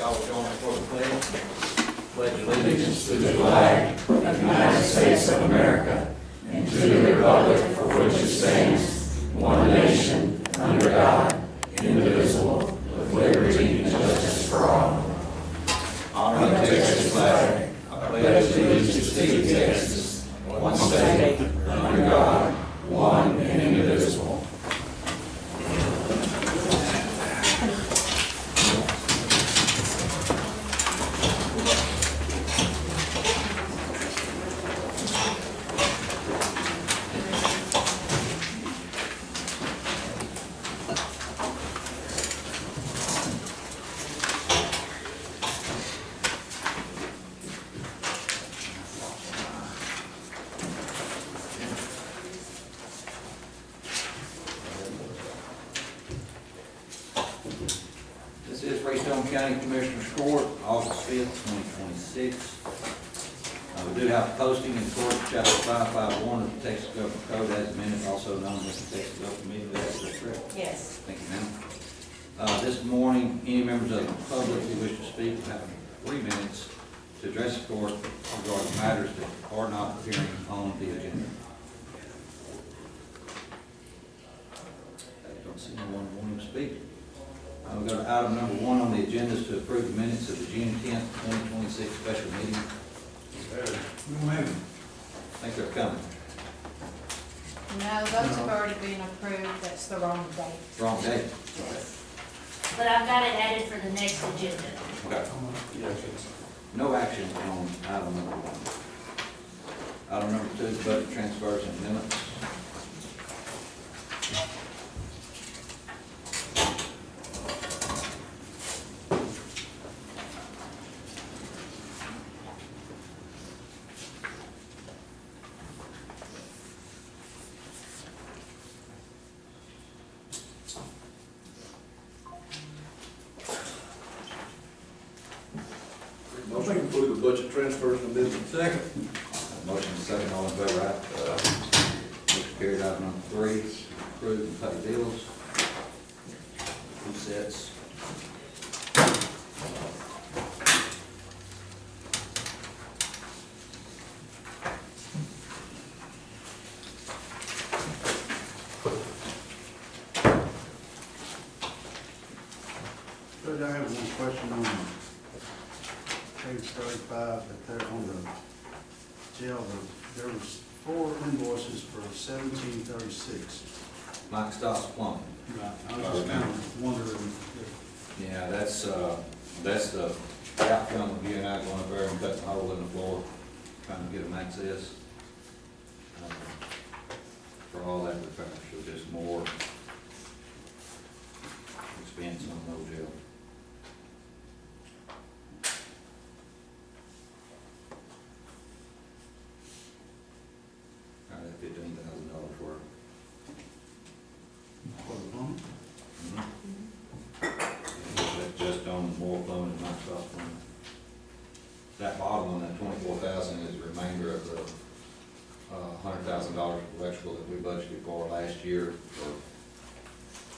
Y'all will join us for the pledge. Pledge Allegiance to the flag of the United States of America and to the republic for which it stands, one nation, under God, indivisible, with liberty and justice for all. Honor the Texas flag. I pledge allegiance to Texas, one state, under God, one and indivisible. County Commissioners Court, August 5th, 2026. We do have posting in court, chapter 551 of the Texas Government Code as amended, also known as the Texas Open Meeting Act. Is that correct? Yes. Thank you, ma'am. This morning, any members of the public who wish to speak will have 3 minutes to address the court regarding matters that are not appearing on the agenda. I don't see anyone wanting to speak. We'll go to item number 1 on the agenda is to approve the minutes of the June 10th, 2026 special meeting. I think they're coming. No, those have already been approved. That's the wrong date. Wrong date. But I've got it added for the next agenda. Okay. No action on item number 1. Item number 2, budget transfers and amendments. Motion to approve the budget transfers and amendments. Second. Motion second, all in favor, aye. Motion carried. Item number 3, approve and pay bills. 2 sets. Judge, I have one question on page 35, that there on the jail, there was 4 invoices for $1736. Mike Stott's plumbing. Right. I was just kind of wondering if, Yeah, that's the outcome of you and I going up there and cutting a hole in the floor, trying to get them access for all that repair. So just more expense on no jail. All right, $15,000 worth. for the plumbing. That's just on more plumbing and Microsoft plumbing. That bottom one, that 24,000 is the remainder of the $100,000 of electrical that we budgeted for last year for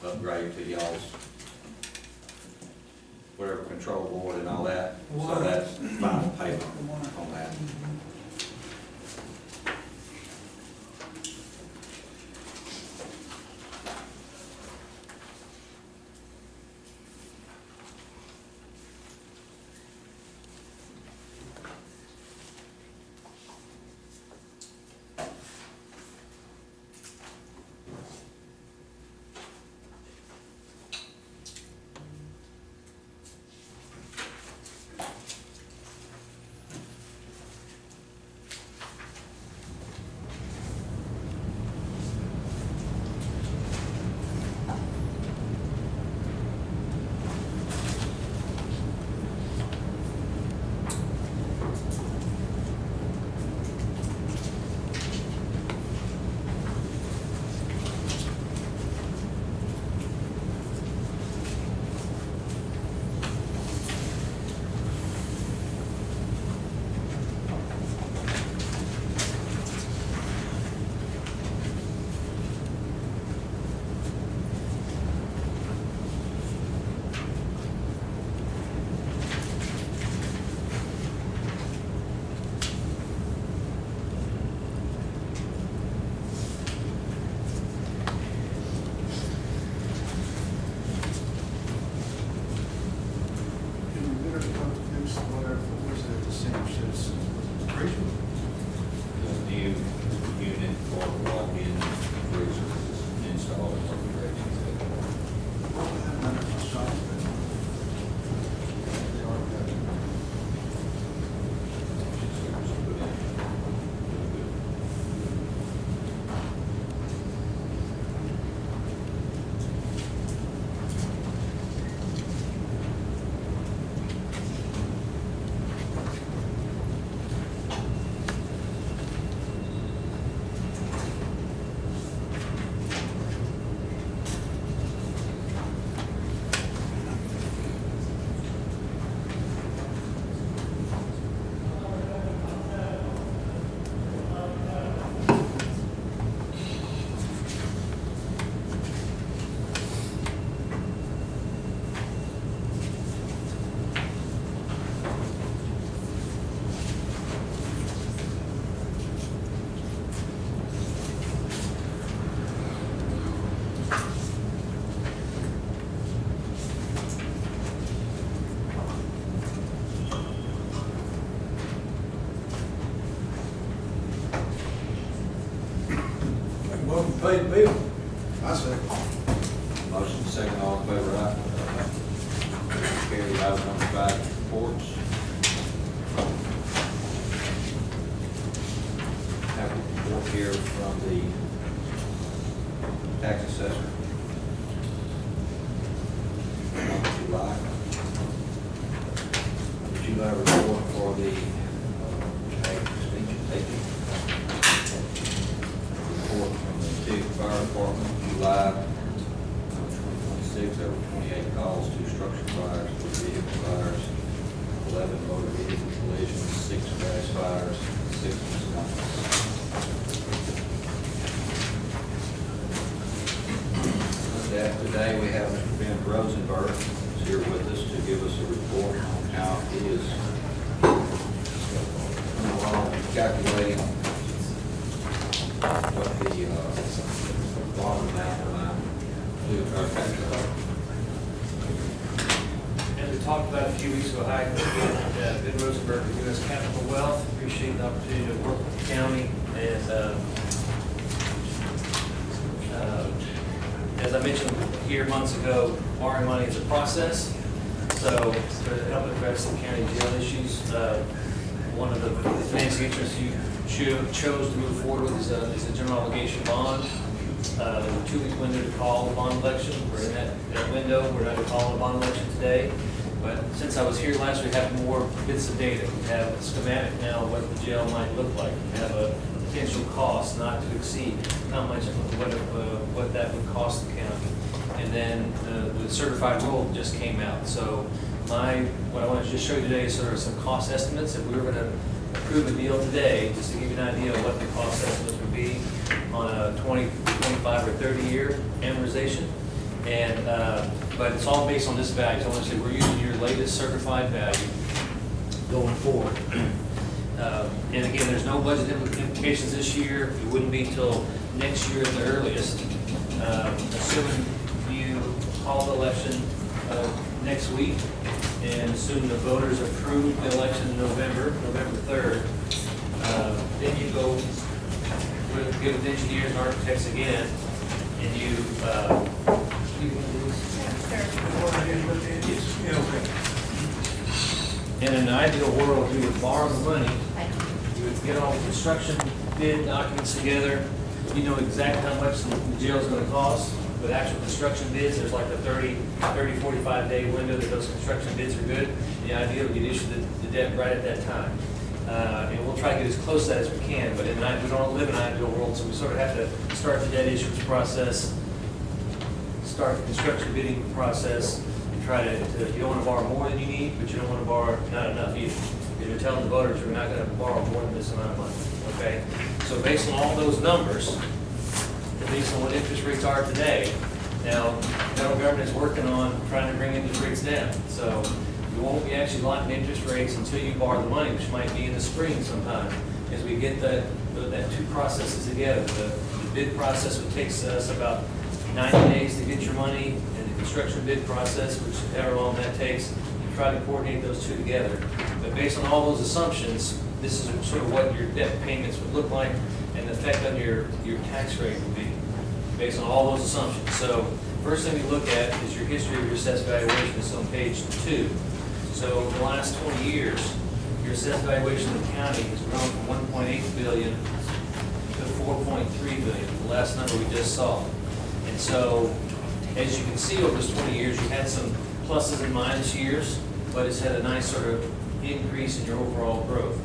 upgrade to y'all's whatever control board and all that. So that's final payment on that. senior citizens with cruisers. The new unit for the walk-in freezer is installed in what we're ready to do. Well, we have none of the shops, but they already got it. Motion to pay the bill. I second. Motion second, all in favor, aye. Carry item number 5, reports. Have a report here from the tax assessor. July. July report for the extension taking. Report from the Tick Fire Department, July 2026, there were 28 calls, 2 structure fires, 2 vehicle fires, 11 motor vehicle collisions, 6 grass fires, 6 miscellaneous. Today we have Mr. Ben Rosenberg who's here with us to give us a report on how he is calculating what the bottom amount to our tax rate. As we talked about a few weeks ago, hi, Ben Rosenberg with U.S. Capital Wealth. Appreciate the opportunity to work with the county. And as I mentioned here months ago, borrowing money is a process. So to help address the county jail issues, one of the financing interests you chose to move forward with is a general obligation bond. There's a 2-week window to call the bond election. We're in that window. We're not calling a bond election today. But since I was here last week, we have more bits of data. We have a schematic now of what the jail might look like. We have a potential cost not to exceed, how much, what that would cost the county. And then the certified roll just came out. So what I want to just show you today is sort of some cost estimates. If we were going to approve a deal today, just to give you an idea of what the cost estimates would be on a 20, 25, or 30-year amortization. And but it's all based on this value. So I want to say we're using your latest certified value going forward. And again, there's no budget implications this year. It wouldn't be till next year at the earliest. Assuming you call the election next week, and assuming the voters approve the election in November 3rd, then you go get with engineers and architects again, and you in an ideal world, you would borrow the money, you would get all the construction bid documents together, you know exactly how much the jail is going to cost. With actual construction bids, there's like a 30, 45-day window that those construction bids are good. The idea would be to issue the debt right at that time. And we'll try to get as close to that as we can, but we don't live in an ideal world, so we sort of have to start the debt issuance process, start the construction bidding process, and try to you don't want to borrow more than you need, but you don't want to borrow not enough either. You're telling the voters we're not going to borrow more than this amount of money, okay? So based on all those numbers, and based on what interest rates are today, now, the federal government is working on trying to bring interest rates down. So you won't be actually locking interest rates until you borrow the money, which might be in the spring sometime, as we get that 2 processes together. The bid process, which takes us about 90 days to get your money, and the construction bid process, which however long that takes, you try to coordinate those two together. But based on all those assumptions, this is sort of what your debt payments would look like and the effect on your tax rate would be, based on all those assumptions. So first thing we look at is your history of your assessed valuation. It's on page 2. So over the last 20 years, your assessed valuation of the county has grown from 1.8 billion to 4.3 billion, the last number we just saw. And so, as you can see over those 20 years, you've had some pluses and minus years, but it's had a nice sort of increase in your overall growth.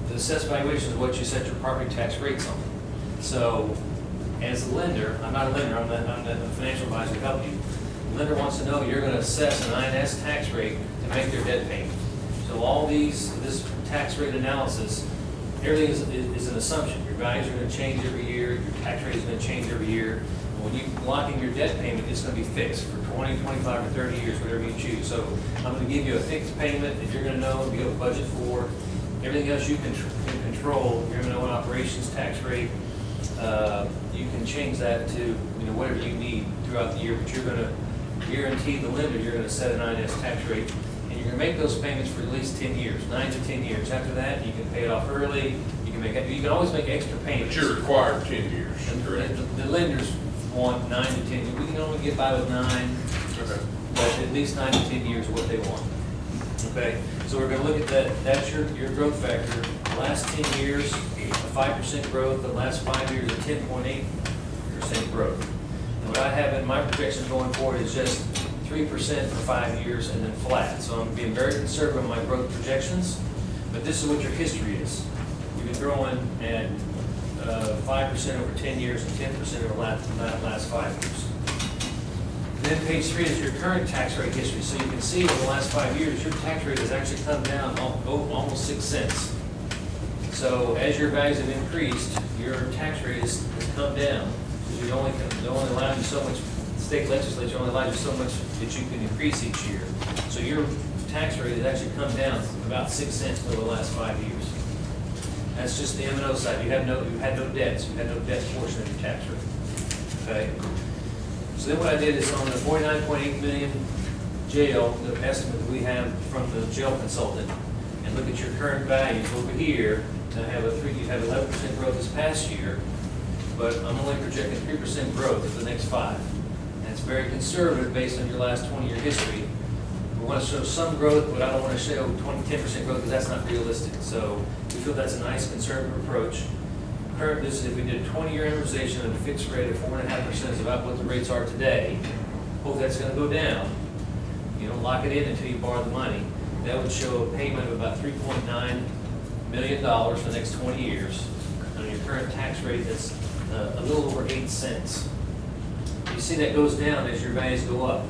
The assessed valuation is what you set your property tax rates on. So, as a lender, I'm not a lender, I'm the financial advisor to help you. The lender wants to know you're going to assess an INS tax rate to make their debt payment. So all this tax rate analysis, everything is an assumption. Your values are going to change every year, your tax rate is going to change every year. When you lock in your debt payment, it's going to be fixed for 20, 25, or 30 years, whatever you choose. So I'm going to give you a fixed payment that you're going to know and be able to budget for. Everything else you can control, you're going to know an operations tax rate. You can change that to whatever you need throughout the year, but you're going to guarantee the lender you're going to set an INS tax rate, and you're going to make those payments for at least 10 years, 9 to 10 years. After that, you can pay it off early. You can always make extra payments. But you're required 10 years, correct? The lenders want 9 to 10 years. We can only get by with 9, Okay. but at least 9 to 10 years is what they want. Okay, so we're going to look at that. That's your growth factor. The last 10 years, a 5% growth. The last 5 years, a 10.8% growth. And what I have in my projections going forward is just 3% for 5 years and then flat. So I'm being very conservative on my growth projections, but this is what your history is. You've been growing at 5% over 10 years and 10% over the last 5 years. Then page 3 is your current tax rate history. So you can see over the last 5 years, your tax rate has actually come down almost 6 cents. So as your values have increased, your tax rate has come down. Because they only allow you so much, state legislature only allows you so much that you can increase each year. So your tax rate has actually come down about 6 cents over the last 5 years. That's just the M&O side. You had no debts. You had no debt portion of your tax rate. Okay. So then what I did is on the 49.8 million jail, the estimate that we have from the jail consultant, and look at your current values over here. Now you have 11% growth this past year, but I'm only projecting 3% growth for the next 5. And it's very conservative based on your last 20-year history. We want to show some growth, but I don't want to show 10% growth because that's not realistic. So we feel that's a nice conservative approach. This is if we did a 20-year amortization at a fixed rate of 4.5% is about what the rates are today. Hope that's going to go down. You don't lock it in until you borrow the money. That would show a payment of about $3.9 million for the next 20 years. On your current tax rate, that's a little over 8 cents. You see that goes down as your values go up.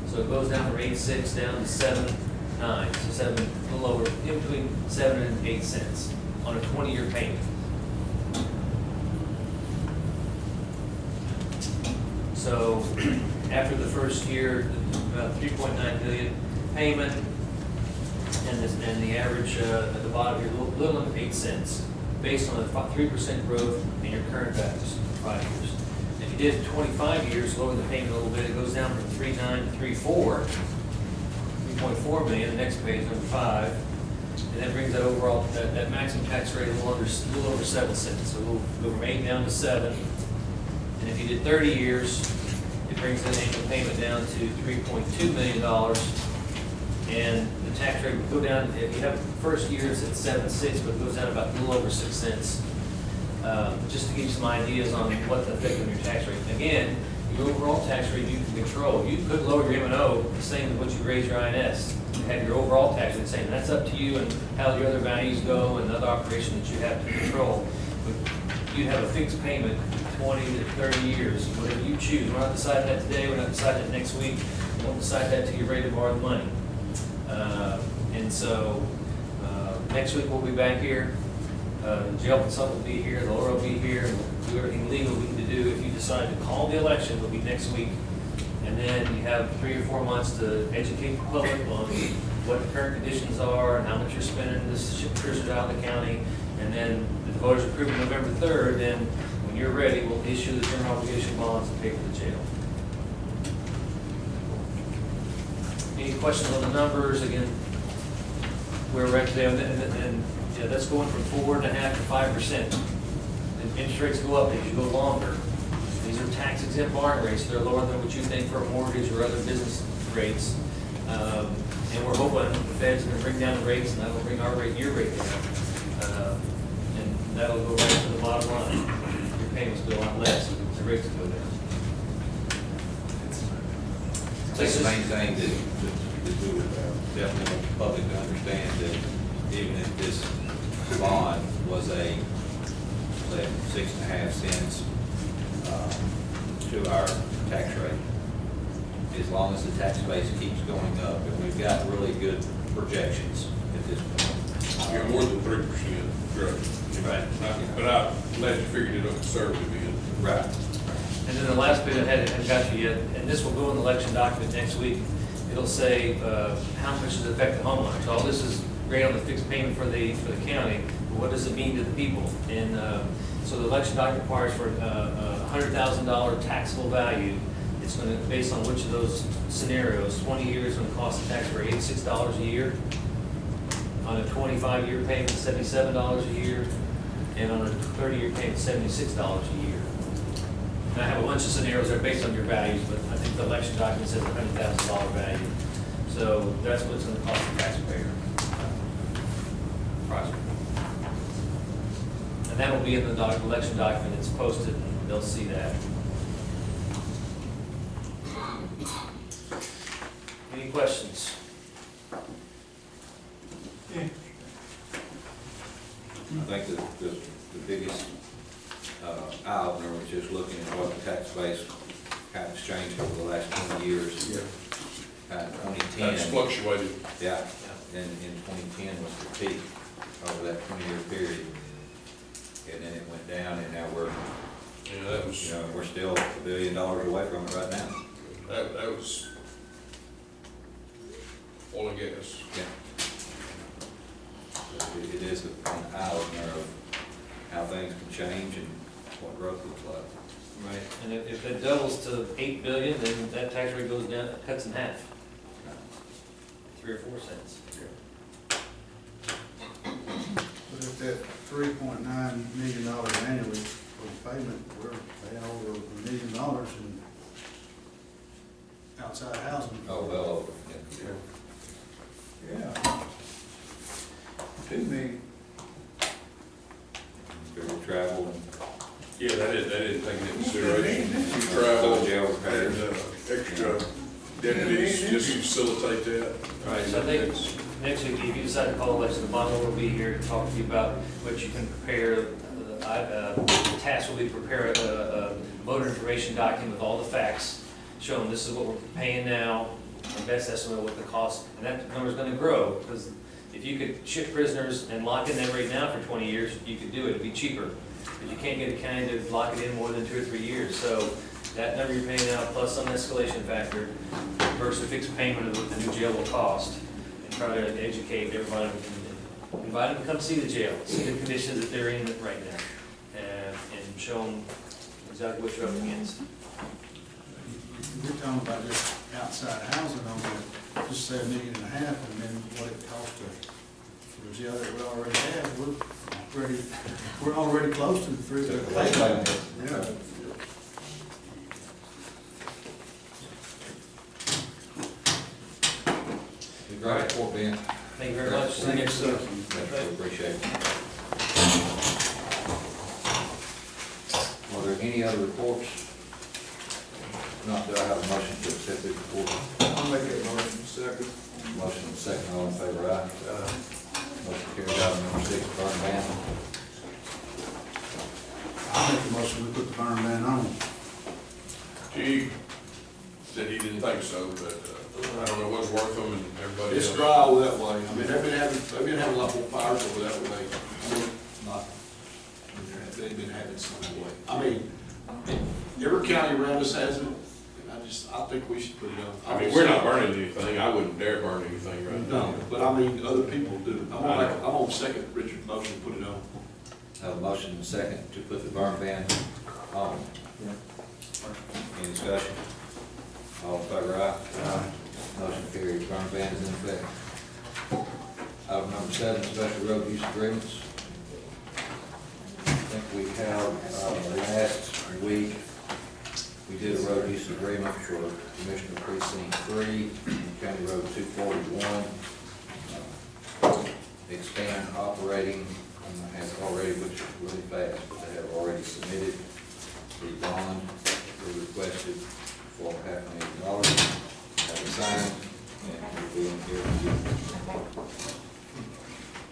So it goes down from 8.6 down to 7.9. So a little over, in between 7 and 8 cents on a 20-year payment. So after the first year, about 3.9 million payment, and the average at the bottom here, a little under 8 cents, based on a 3% growth in your current values for 5 years. If you did 25 years, lower the payment a little bit, it goes down from 3.9 to 3.4 million. The next page, number 5, and that brings that overall that maximum tax rate a little over 7 cents. So we'll go from 8 down to 7. And if you did 30 years, it brings the annual payment down to $3.2 million. And the tax rate would go down, if you have the first years at 7.6, but it goes down about a little over 6 cents. Just to give you some ideas on what the effect on your tax rate. Again, your overall tax rate you can control. You could lower your M&O the same as what you raise your INS. You have your overall tax rate the same. That's up to you and how your other values go and other operation that you have to control. But you have a fixed payment 20 to 30 years, whatever you choose. We're not deciding that today, we're not deciding that next week. We won't decide that until you're ready to borrow the money. And so next week we'll be back here. The jail consultant will be here, the lawyer will be here, and we'll do everything legal we need to do. If you decide to call the election, it'll be next week. And then you have 3 or 4 months to educate the public on what the current conditions are and how much you're spending this prison out of the county. And then if the voters approve on November 3rd, then when you're ready, we'll issue the general obligation bonds and pay for the jail. Any questions on the numbers? Again, where we're at today, and yeah, that's going from 4.5% to 5%. And interest rates go up as you go longer. These are tax exempt borrowing rates. They're lower than what you think for a mortgage or other business rates. And we're hoping the Fed's going to bring down the rates, and that'll bring our rate, your rate down. And that'll go right to the bottom line. Your payments will be a lot less if the rates go down. I think the main thing that we would definitely want the public to understand that even if this bond was a, say, 6.5 cents to our tax rate, as long as the tax base keeps going up, and we've got really good projections at this point. You're more than 3% growth. Right. But I'm glad you figured it up conservative end. Right. And then the last bit I hadn't got to yet, and this will go in the election document next week. It'll say how much does it affect the homeowner. So all this is great on the fixed payment for the county, but what does it mean to the people? And so the election document requires for $100,000 taxable value. It's going to, based on which of those scenarios, 20 years going to cost the taxpayer $86 a year. On a 25-year payment, $77 a year. And on a 30-year payment, $76 a year. And I have a bunch of scenarios that are based on your values, but I think the election document says $100,000 value. So that's what it's going to cost the taxpayer. Approximately. And that will be in the election document. It's posted, and they'll see that. Any questions? I think the biggest eye-opener was just looking at what the tax base has changed over the last 20 years. Yeah. In 2010. That's fluctuated. Yeah, and in 2010 was the peak over that 20-year period. And then it went down, and now we're, Yeah, that was, we're still $1 billion away from it right now. that was oil and gas. Yeah. It is an eye-opener of how things can change and what growth looks like. Right. And if it doubles to 8 billion, then that tax rate goes down, cuts in half. 3 or 4 cents. But if that $3.9 million annually for payment, we're paying over $1 million in outside housing. Oh, well over, yeah. Yeah. 2 million. Good travel and Yeah, that didn't take into consideration. Travel, jail repairs. and extra deputies, just to facilitate that. Right, so I think next week, if you decide to call election, the bond will be here to talk to you about what you can prepare. The task will be to prepare a voter information document with all the facts, showing this is what we're paying now, our best estimate of what the cost, and that number's gonna grow, because if you could ship prisoners and lock in that rate now for 20 years, you could do it, it'd be cheaper. But you can't get a county to lock it in more than 2 or 3 years, so that number you're paying out plus some escalation factor versus a fixed payment of what the new jail will cost, and try to educate everybody, invite them to come see the jail, see the conditions that they're in right now, and show them exactly what you're up against. We're talking about just outside housing on that, just say $1.5 million, and then what it costs for the jail that we already have, we're already close to the 3 billion. Yeah. Great report, Ben. Thank you very much. See you next week. Appreciate it. Are there any other reports? Not, do I have a motion to accept the report? I'll make that motion. Second. Motion second, all in favor, aye. Motion carried. Item number 6, burn ban. I'll make the motion, we put the burn ban on. He said he didn't think so, but I don't know what's worth them and everybody It's else. dry over that way. I mean, they've been having a lot more fires over that way. I mean, not, they've been having some way. I mean, every county around us has it, and I think we should put it on. I mean, we're not burning anything. I wouldn't dare burn anything right now. No, but I mean, other people do. I'm on second Richard's motion to put it on. Have a motion second to put the burn ban on. Any discussion? All in favor, aye. Motion carried. Burn ban is in effect. Item number 7, special road use agreements. I think we have, last week, we did a road use agreement for Commissioner Precinct 3, County Road 241. Expand operating, has already, which is really fast, but they have already submitted the bond they requested for $500,000. Have it signed, and will be in here in June.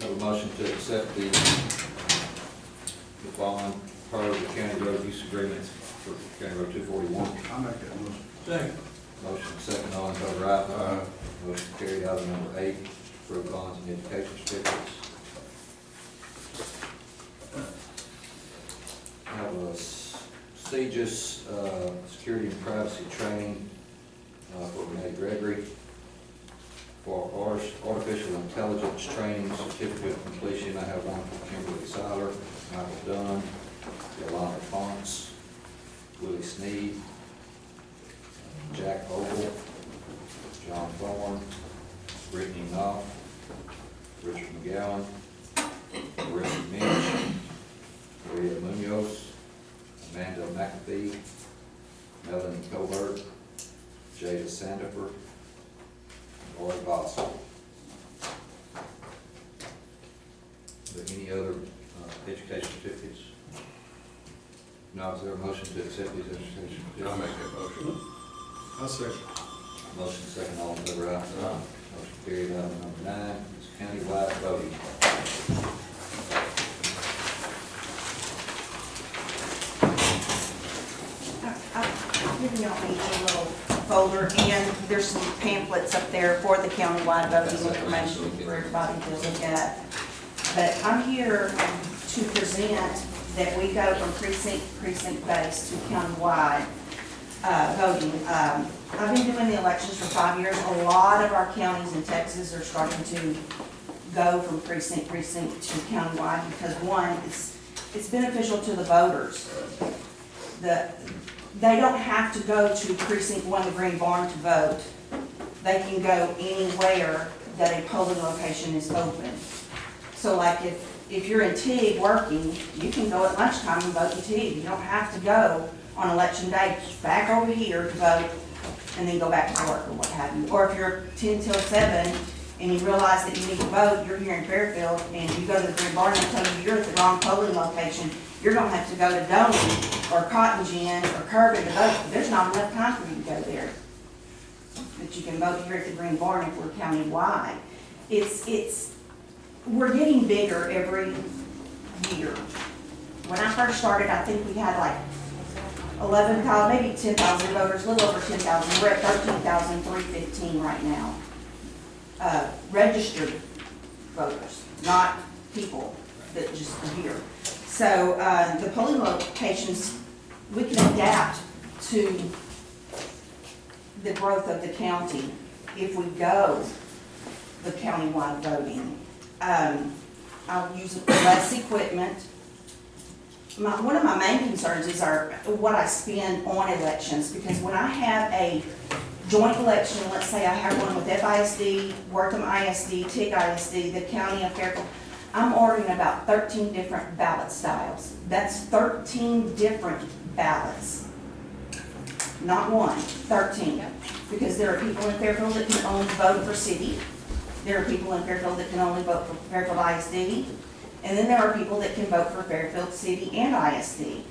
Have a motion to accept the bond per the county road use agreement for County Road 241. I'll make that motion. Second. Motion second, all in favor, aye. Motion carried. Item number 8, approve bonds and education certificates. Have a CJIS, security and privacy training for Renee Gregory. For artificial intelligence training certificate of completion, I have one for Kimberly Seiler, Michael Dunn, Yolanda Ponce, Willie Sneed, Jack Ogle, John Thorne, Brittany Knopf, Richard McGowan, Marissa Minch, Maria Munoz, Amanda McAfee, Melanie Colbert, Jada Sandifer, and Lori Boston. Are there any other education certificates? No, is there a motion to accept these education certificates? I'll make that motion. I'll second. Motion second, all in favor, aye. Motion carried. Item number 9 is countywide voting. I've given y'all each a little folder, and there's some pamphlets up there for the countywide voting information for everybody to look at. But I'm here to present that we go from precinct based to countywide voting. I've been doing the elections for 5 years. A lot of our counties in Texas are starting to go from precinct to countywide because, one, it's beneficial to the voters. They don't have to go to precinct 1, the Green Barn, to vote. They can go anywhere that a polling location is open. So like if you're in Teague working, you can go at lunchtime and vote in Teague. You don't have to go on election day back over here to vote and then go back to work or what have you. Or if you're 10 till 7 and you realize that you need to vote, you're here in Fairfield and you go to the Green Barn and tell you you're at the wrong polling location, you're gonna have to go to Doney or Cotton Gin or Kirby to vote. There's not enough time for you to go there. But you can vote here at the Green Barn if we're county-wide. We're getting bigger every year. When I first started, I think we had like 11,000, maybe 10,000 voters, a little over 10,000. We're at 13,315 right now. Registered voters, not people that just are here. So the polling locations, we can adapt to the growth of the county if we go the countywide voting. I'll use less equipment. One of my main concerns is what I spend on elections, because when I have a joint election, let's say I have one with FISD, Wortham ISD, TIG ISD, the county of Fairfield, I'm ordering about 13 different ballot styles. That's 13 different ballots. Not one, 13. Because there are people in Fairfield that can only vote for city. There are people in Fairfield that can only vote for Fairfield ISD. And then there are people that can vote for Fairfield City and ISD.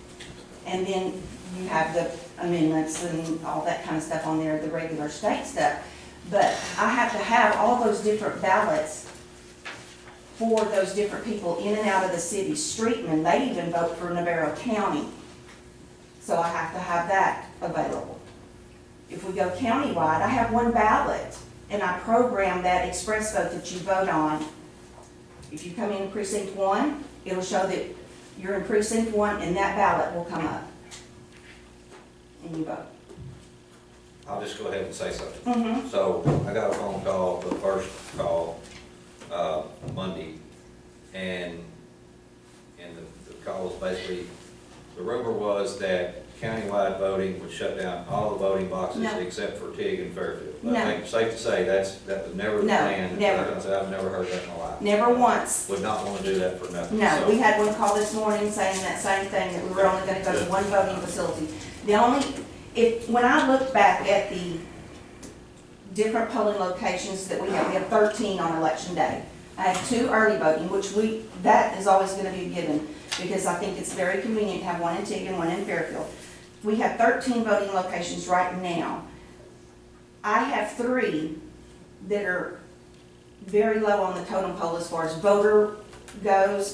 And then you have the amendments and all that kind of stuff on there, the regular state stuff. But I have to have all those different ballots for those different people in and out of the city. Streetmen, they even vote for Navarro County. So I have to have that available. If we go countywide, I have one ballot, and I program that express vote that you vote on. If you come in precinct 1, it'll show that you're in precinct 1, and that ballot will come up. And you vote. I'll just go ahead and say something. So I got a phone call, the first call, Monday, and the call was basically, the rumor was that countywide voting would shut down all the voting boxes No. except for Tig and Fairfield. I No. think it's safe to say that was never the No, plan. never. I've never heard that in my life. Never once. Would not want to do that for nothing. No, So, we had one call this morning saying that same thing, that we were only gonna go to one voting facility. The only, when I looked back at the different polling locations that we have 13 on election day. I have 2 early voting, which that is always gonna be a given, because I think it's very convenient to have one in Tig and one in Fairfield. We have 13 voting locations right now. I have 3 that are very low on the totem pole as far as voter goes,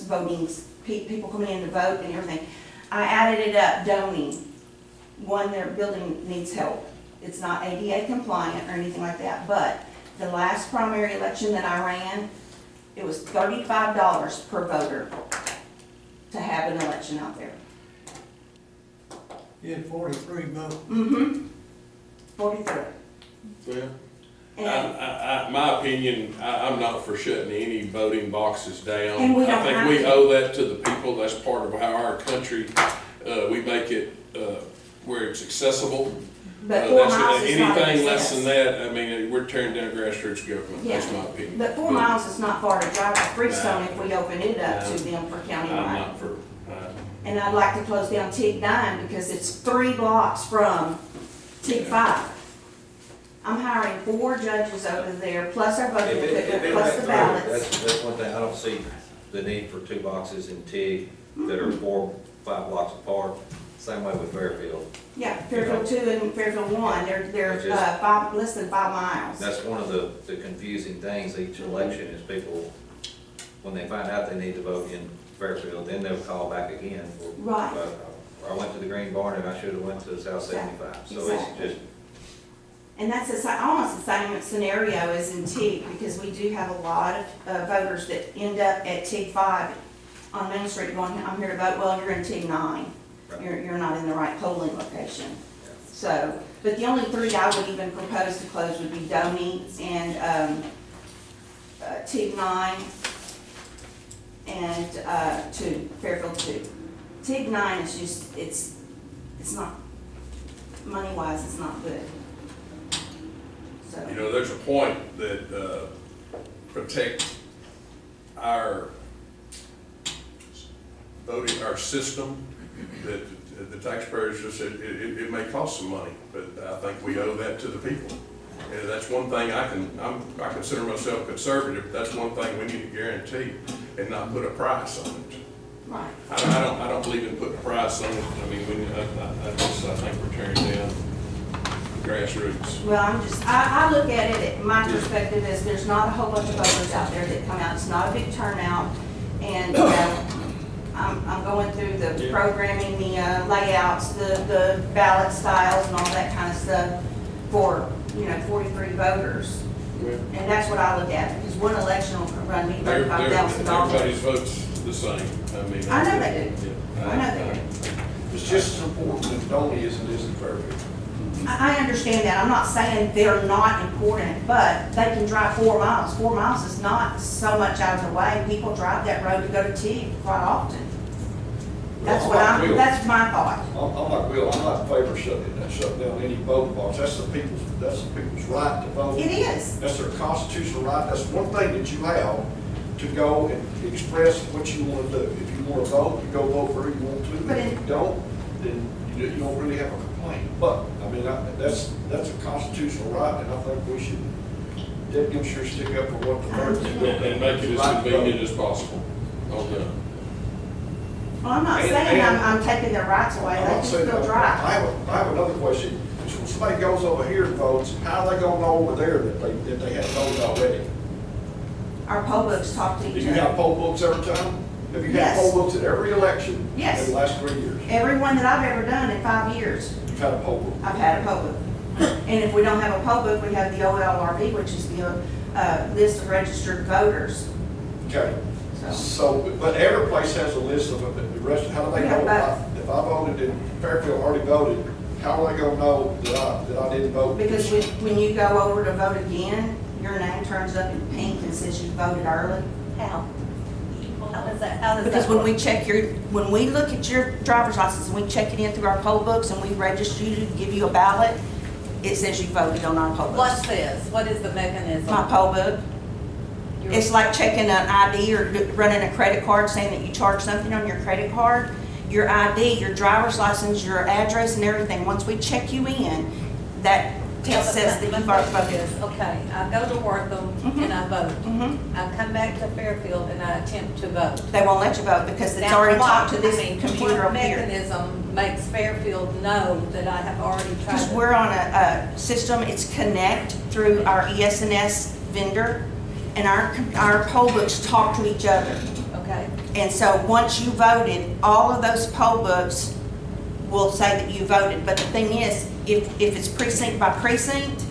people coming in to vote and everything. I added it up, Doney, one, their building needs help. It's not ADA compliant or anything like that, but the last primary election that I ran, it was $35 per voter to have an election out there. You had 43 votes. 43. Yeah. And My opinion, I'm not for shutting any voting boxes down. And we don't I think have we to. owe that to the people. That's part of how our country, we make it, where it's accessible. But 4 That's- miles is not Anything less access. than that, I mean, we're tearing down grassroots government. That's Yeah. my opinion. But 4 miles is not far to drive to Freestone No. if we open it up to No. them for I'm countywide. not for, And I'd like to close down TIG 9 because it's 3 blocks from TIG 5. I'm hiring 4 judges over there, plus our voting If it equipment, plus went the through, ballots. that's one thing, I don't see the need for 2 boxes in Tig that are 4, 5 blocks apart. Same way with Fairfield. Yeah, Fairfield 2 and Fairfield 1, they're It's just- less than 5 miles. That's one of the confusing things each election is people, when they find out they need to vote in Fairfield, then they'll call back again. Right. I went to the Green Barn and I should have went to South 75. So it's Exactly. just, And that's almost the same scenario as in TIG, because we do have a lot of voters that end up at TIG 5 on Main Street going, I'm here to vote, well, you're in TIG 9. You're not in the right polling location. So, but the only 3 I would even propose to close would be Doney and TIG 9 and Fairfield 2. TIG 9 is just, it's not, money-wise, it's not good. So, you know, there's a point that, protect our voting, our system, that the taxpayers just said, it may cost some money, but I think we owe that to the people. And that's one thing I consider myself conservative, that's one thing we need to guarantee and not put a price on it. right. I don't believe in putting a price on it. I mean, I think we're tearing down grassroots. Well, I look at it, my perspective is there's not a whole bunch of voters out there that come out. It's not a big turnout. And I'm going through the programming, the layouts, the ballot styles and all that kind of stuff for, 43 voters. And that's what I look at, because one election will run me $35,000. Everybody's vote's the same. I mean. I know they do. Yeah. I know they do. It's just as important in Doney as it is in Fairfield. I understand that. I'm not saying they're not important, but they can drive 4 miles. 4 miles is not so much out of the way. People drive that road to go to TIG quite often. That's that's my thought. I'm like Will, I'm not in favor of shutting down any voting box. That's the people's right to vote. It is. That's their constitutional right. That's one thing that you have to go and express what you want to do. If you want to vote, you go vote for who you want to. But If you don't, then you don't really have a complaint. But, I mean, that's a constitutional right, and I think we should definitely sure stick up for what the voters do. And make it as convenient as possible. Okay. Well, I'm not And- saying and- I'm taking their rights away. They I'm can not saying still that. drive. I have another question. So when somebody goes over here and votes, how are they gonna know over there that they had voted already? Our poll books talk to Do each you have other. poll books every time? Have you had Yes. poll books at every election? Yes. In the last 3 years? Every one that I've ever done in 5 years, You've had a poll book? I've had a poll book. And if we don't have a poll book, we have the OLRV, which is the list of registered voters. Okay. So, So, but every place has a list of the rest, how do they Yeah, know? but- If I voted in Fairfield, already voted, how are they gonna know that I didn't vote? because when you go over to vote again, your name turns up in pink and says you voted early. How? How does that Because when work? we check when we look at your driver's license, and we check it in through our poll books, and we register you, give you a ballot, it says you voted on our poll What books. says, what is the mechanism? My poll book, Your- it's like checking an ID or running a credit card, saying that you charge something on your credit card. Your ID, your driver's license, your address and everything, once we check you in, that test says that you've already voted. Okay, I go to Wortham Mhm. and I vote. Mhm. I come back to Fairfield and I attempt to vote. They won't let you vote because it's Now, already what- talked to this I mean, computer what over here. mechanism makes Fairfield know that I have already tried Because to? we're on a system, it's Connect through our ES&S vendor, and our poll books talk to each other. Okay, And so once you voted, all of those poll books will say that you voted. But the thing is, if it's precinct by precinct,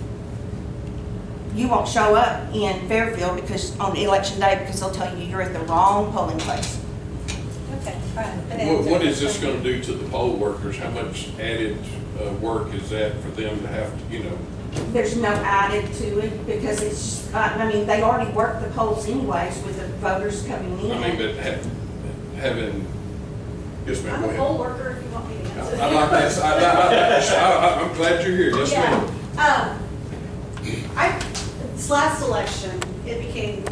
you won't show up in Fairfield because, on election day, because they'll tell you you're at the wrong polling place. okay, fine. What is this gonna do to the poll workers? How much added work is that for them to have to, you know? There's no added to it because it's, just, I mean, they already work the polls anyways with the voters coming in. I mean, but having, yes, ma'am, I'm go a ahead. poll worker, if you want me to answer. I'd like that, I'm glad you're here, yes, ma'am. This last election, it became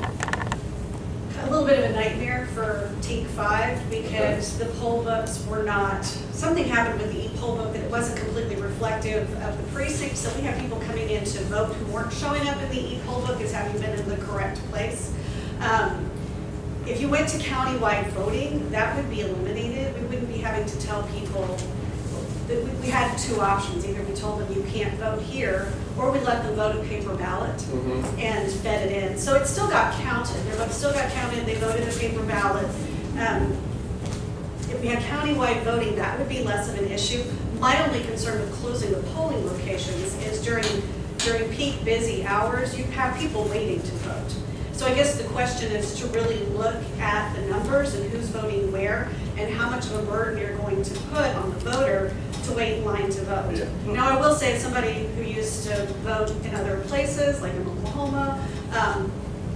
a little bit of a nightmare for Teak 5 because the poll books were not, something happened with the e-poll book that it wasn't completely reflective of the precinct. So we have people coming in to vote who weren't showing up in the e-poll book as having been in the correct place. If you went to countywide voting, that would be eliminated. We wouldn't be having to tell people that we had two options. Either we told them you can't vote here, or we let them vote a paper ballot and fed it in. So it still got counted. Their vote still got counted. They voted a paper ballot. If we had countywide voting, that would be less of an issue. My only concern with closing the polling locations is during peak busy hours, you have people waiting to vote. So I guess the question is to really look at the numbers and who's voting where and how much of a burden you're going to put on the voter to wait in line to vote. Yeah. Now, I will say, somebody who used to vote in other places, like in Oklahoma,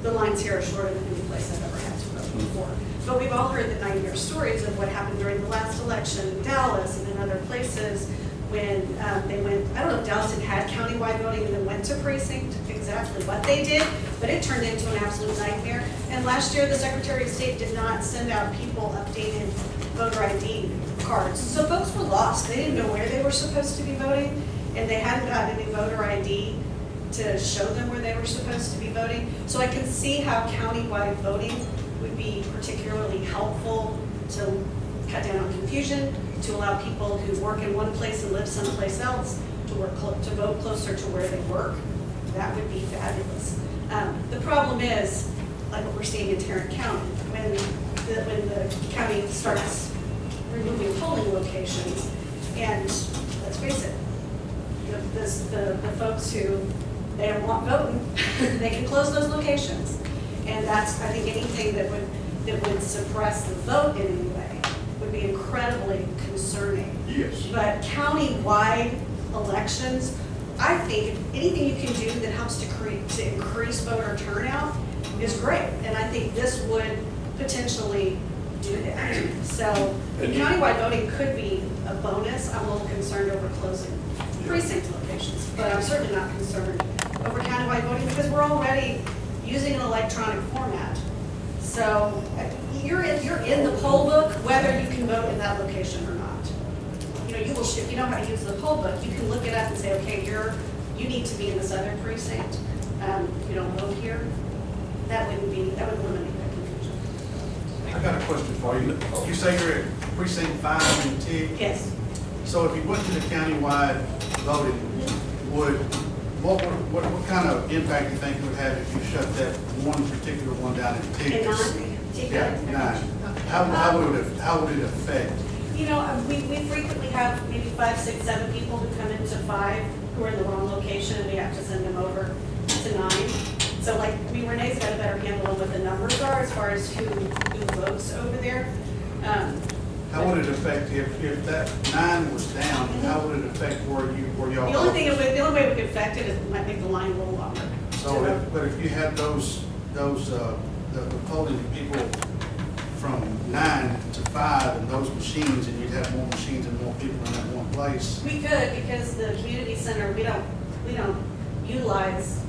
the lines here are shorter than any place I've ever had to vote before. But we've all heard the nightmare stories of what happened during the last election in Dallas and in other places when they went, I don't know if Dallas had countywide voting and then went to precinct, exactly what they did, but it turned into an absolute nightmare. And last year, the Secretary of State did not send out people updated voter ID cards. So folks were lost. They didn't know where they were supposed to be voting, and they hadn't gotten any voter ID to show them where they were supposed to be voting. So I can see how countywide voting would be particularly helpful to cut down on confusion, to allow people who work in one place and live someplace else to vote closer to where they work. That would be fabulous. The problem is, like what we're seeing in Tarrant County, when the county starts removing polling locations, and let's face it, the folks who they don't want voting, they can close those locations. And that's, I think, anything that would suppress the vote in any way would be incredibly concerning. Yes. But county-wide elections, I think anything you can do that helps to increase voter turnout is great. And I think this would potentially do that. So countywide voting could be a bonus. I'm a little concerned over closing precinct locations, but I'm certainly not concerned over countywide voting because we're already using an electronic format. So you're in the poll book whether you can vote in that location or not. You know, if you know how to use the poll book, you can look it up and say, okay, you need to be in this other precinct. You don't vote here. That would eliminate that confusion. I got a question for you. You say you're at precinct 5 in Tig. Yes. So if you went to the countywide voting, what kind of impact do you think it would have if you shut that one particular one down in Tig? Yeah, 9. How would it affect? You know, we frequently have maybe 5, 6, 7 people who come into 5 who are in the wrong location, and we have to send them over to 9. So like, Renee's got a better handle on what the numbers are as far as who votes over there. How would it affect if that 9 was down? How would it affect where y'all? The only way it would affect it is it might make the line a little longer. So, but if you had the polling people from 9 to 5 and those machines, and you'd have more machines and more people in that one place. We could, because the community center, we don't utilize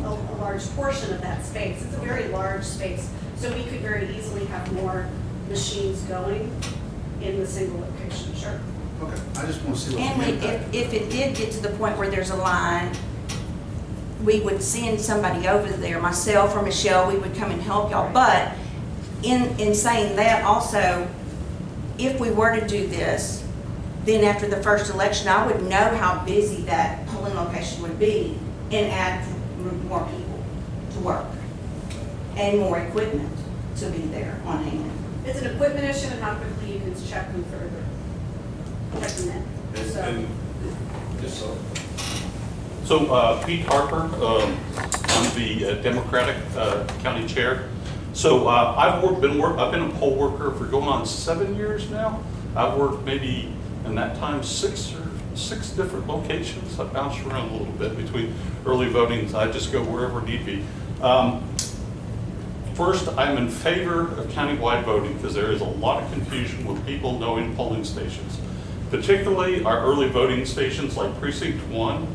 a large portion of that space. It's a very large space, so we could very easily have more machines going in the single location, sure. Okay, I just want to see what And the we, impact. if it did get to the point where there's a line, we would send somebody over there, myself or Michelle, we would come and help y'all. But in saying that also, if we were to do this, then after the first election, I would know how busy that polling location would be and add more people to work and more equipment to be there on hand. It's an equipment issue and how quickly you can check them further. Check them in. So, Yes, sir. So Pete Harper, I'm the Democratic County Chair. So I've been a poll worker for going on 7 years now. I've worked maybe in that time six different locations. I bounce around a little bit between early voting. I just go wherever need be. First, I'm in favor of countywide voting because there is a lot of confusion with people knowing polling stations. Particularly our early voting stations like Precinct 1.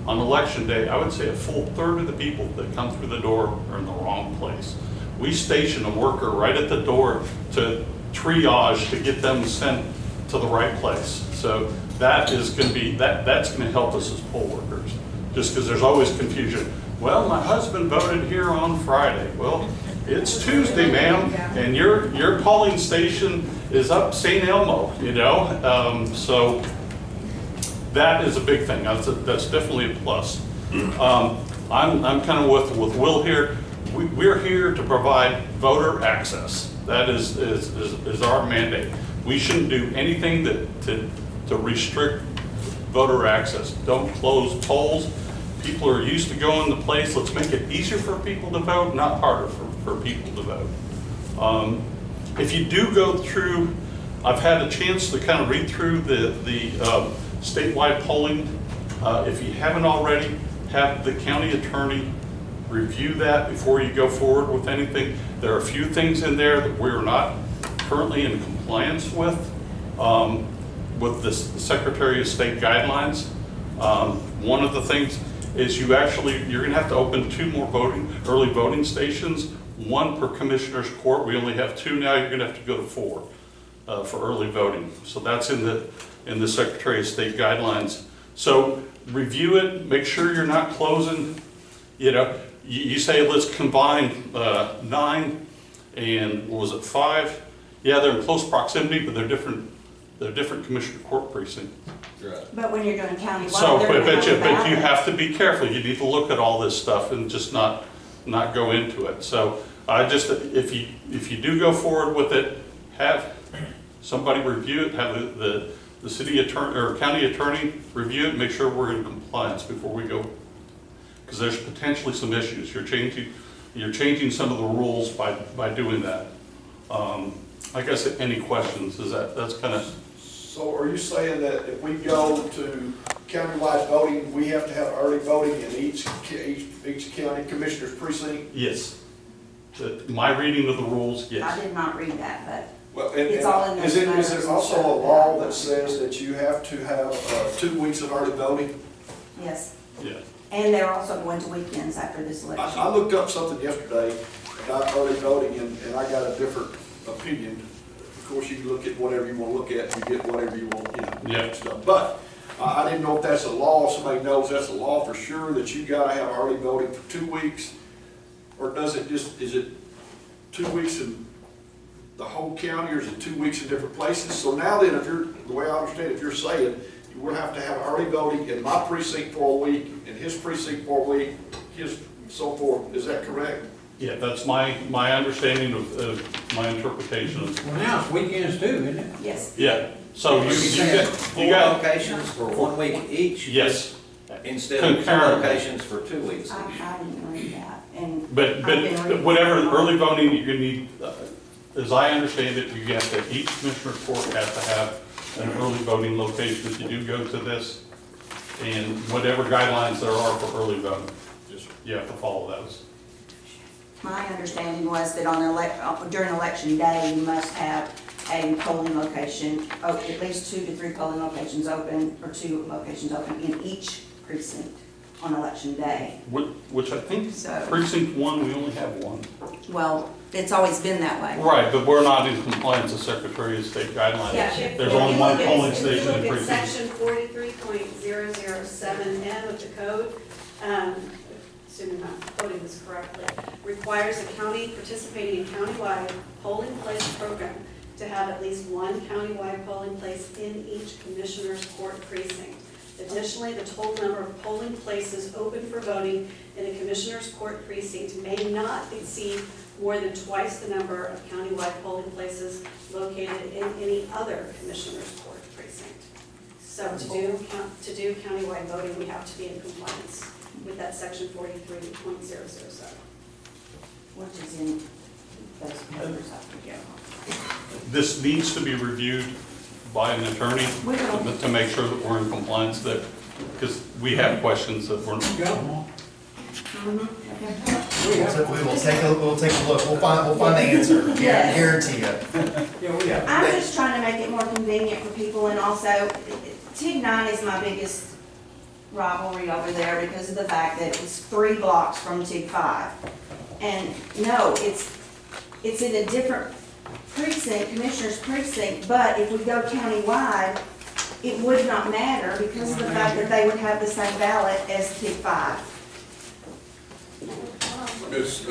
On election day, I would say a full third of the people that come through the door are in the wrong place. We station a worker right at the door to triage to get them sent to the right place. So that is going to be, that's going to help us as poll workers, just because there's always confusion. Well, my husband voted here on Friday. Well, it's Tuesday, ma'am, and your polling station is up St. Elmo, you know? So that is a big thing. That's definitely a plus. I'm kind of with Will here. We're here to provide voter access. That is our mandate. We shouldn't do anything to restrict voter access. Don't close polls. People are used to going to place. Let's make it easier for people to vote, not harder for people to vote. If you do go through, I've had a chance to kind of read through the statewide polling. If you haven't already, have the county attorney review that before you go forward with anything. There are a few things in there that we're not currently in compliance with the Secretary of State guidelines. One of the things is you're going to have to open 2 more early voting stations, 1 per commissioner's court. We only have 2 now. You're going to have to go to 4 for early voting. So that's in the Secretary of State guidelines. So review it. Make sure you're not closing. You know, you say let's combine 9 and what was it, 5? Yeah, they're in close proximity, but they're different commissioner court precincts. Right. But when you're doing county-wide, So, they're gonna have a but you ballot. have to be careful. You need to look at all this stuff and just not go into it. So I just, if you do go forward with it, have somebody review it, have the city attorney or county attorney review it, make sure we're in compliance before we go. Because there's potentially some issues. You're changing some of the rules by doing that. I guess any questions? That's kind of. So are you saying that if we go to countywide voting, we have to have early voting in each county commissioner's precinct? Yes. My reading of the rules, I yes. did not read that, but Well, It's all in is those it letters and also stuff. a law that says that you have to have 2 weeks of early voting? yes. Yeah. And they're also going to weekends after this I election. looked up something yesterday about early voting, and I got a different opinion. Of course, you can look at whatever you want to look at, you get whatever you want, Yeah. stuff. But I didn't know if that's a law, somebody knows that's a law for sure, that you gotta have early voting for 2 weeks? Or is it 2 weeks in the whole county, or is it 2 weeks in different places? So now then, the way I understand it, if you're saying, you will have to have early voting in my precinct for a week, in his precinct for a week, so forth, is that correct? Yeah, that's my understanding of my interpretation. Well, now it's weekends too, isn't it? Yes. Yeah, so you Four got, locations for 1 week each? yes, Instead of 2 Concurrent. locations for 2 weeks I each? didn't read that, and. but I've been reading whatever, that. early voting, you need, as I understand it, you have to, each commissioner court has to have an early voting location if you do go to this, and whatever guidelines there are for early voting, Yes, sir. you have to follow those. my understanding was that during election day, you must have a polling location, at least 2 to 3 polling locations open, or 2 locations open in each precinct on election day. Which I think So- precinct 1, we only have 1. Well, it's always been that way. Right, but we're not in compliance with Secretary of State guidelines. Yeah, if- There's if only you one look at- polling station in If you look at precinct. section 43.007M of the code, assuming I'm quoting this correctly, requires a county participating in countywide polling place program to have at least one countywide polling place in each commissioner's court precinct. Additionally, the total number of polling places open for voting in a commissioner's court precinct may not exceed more than twice the number of countywide polling places located in any other commissioner's court precinct. So to do countywide voting, we have to be in compliance with that section 43.007. Which is in those papers I forget. This needs to be reviewed by an attorney We will. to make sure that we're in compliance, that, because we have questions that we're. We'll take a look, we'll find the answer, Yes. guarantee you. Yeah, we have. I'm just trying to make it more convenient for people, and also, TIG 9 is my biggest rivalry over there because of the fact that it's 3 blocks from TIG 5. And no, it's in a different precinct, commissioner's precinct, but if we go countywide, it would not matter because of the fact that they would have the same ballot as TIG 5. Ms.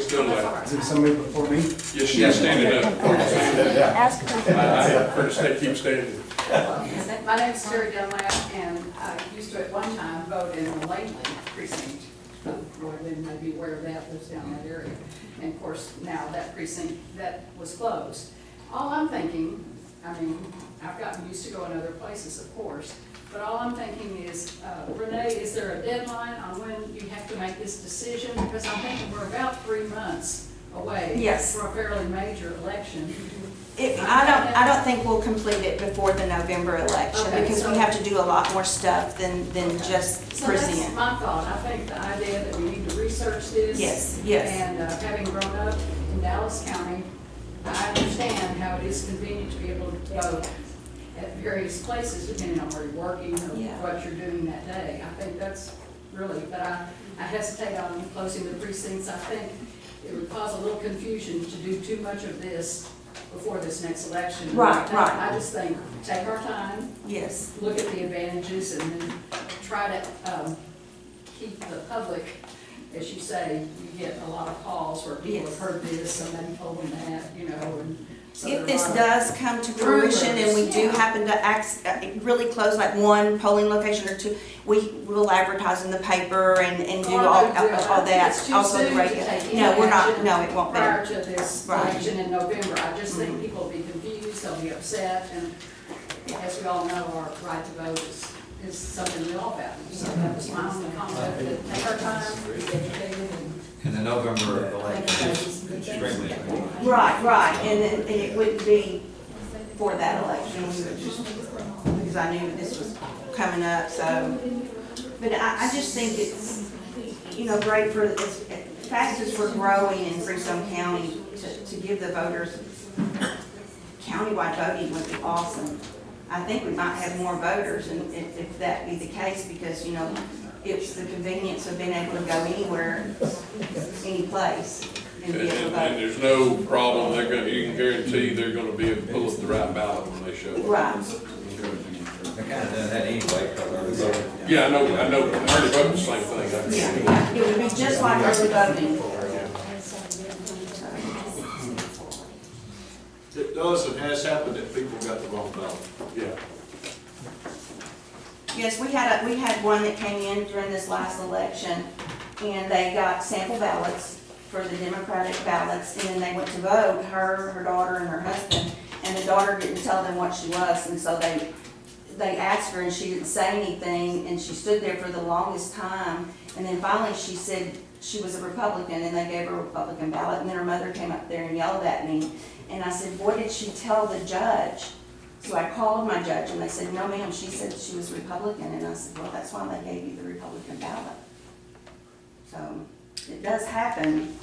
Dunlap. Is there somebody before me? Yes, she's standing up. I prefer to keep standing. My name's Terry Dunlap, and I used to at one time vote in the Langley precinct. Roy Lynn may be aware of that, lives down that area. And of course, now that precinct, that was closed. All I'm thinking, I mean, I've gotten used to going other places, of course, but all I'm thinking is, Renee, is there a deadline on when you have to make this decision? Because I'm thinking we're about 3 months away Yes. from a fairly major election. I don't think we'll complete it before the November election, Okay, because we so- have to do a lot more stuff than just So that's present. my thought. I think the idea that we need to research this. Yes, yes. And having grown up in Dallas County, I understand how it is convenient to be able to vote at various places depending on where you're working or Yeah. what you're doing that day. I think that's really, but I hesitate on closing the precincts. I think it would cause a little confusion to do too much of this before this next election. Right, right. I just think, take our time, Yes, look at the advantages, and then try to keep the public, as you say, you get a lot of calls where people have heard this, and then told them that, you know, and so if there this are a lot of does come to fruition and we do rumors, yeah. happen to really close like 1 polling location or 2, we will advertise in the paper and do Or all the- I think that, it's too also the soon to radio. take any No, we're not, action no, it won't be. prior to this Right. election in November. I just think people will be confused, they'll be upset, and as we all know, our right to vote is something we all value. So that was my only comment, that take our time, be educated, and In the November election, it's extremely important. Right, and it wouldn't be for that election, we would just, because I knew this was coming up, so. But I just think it's, great for, as fast as we're growing in Freestone County, to give the voters, countywide voting would be awesome. I think we might have more voters, and if that be the case, because, it's the convenience of being able to go anywhere, any place, and be able to And vote. there's no problem, you can guarantee they're gonna be able to pull up the right ballot when they show up. Right. They're kind of doing that anyway, because early voting. Yeah, I know, early voting, same thing. Yeah, it would be just like early voting. It does and has happened that people got the wrong ballot. Yeah. Yes, we had one that came in during this last election, and they got sample ballots for the Democratic ballots, and then they went to vote, her daughter, and her husband, and the daughter didn't tell them what she was, and so they asked her, and she didn't say anything, and she stood there for the longest time, and then finally she said she was a Republican, and they gave her a Republican ballot, and then her mother came up there and yelled at me, and I said, what did she tell the judge? So I called my judge, and they said, no ma'am, she said she was Republican, and I said, well, that's why they gave you the Republican ballot. So, it does happen.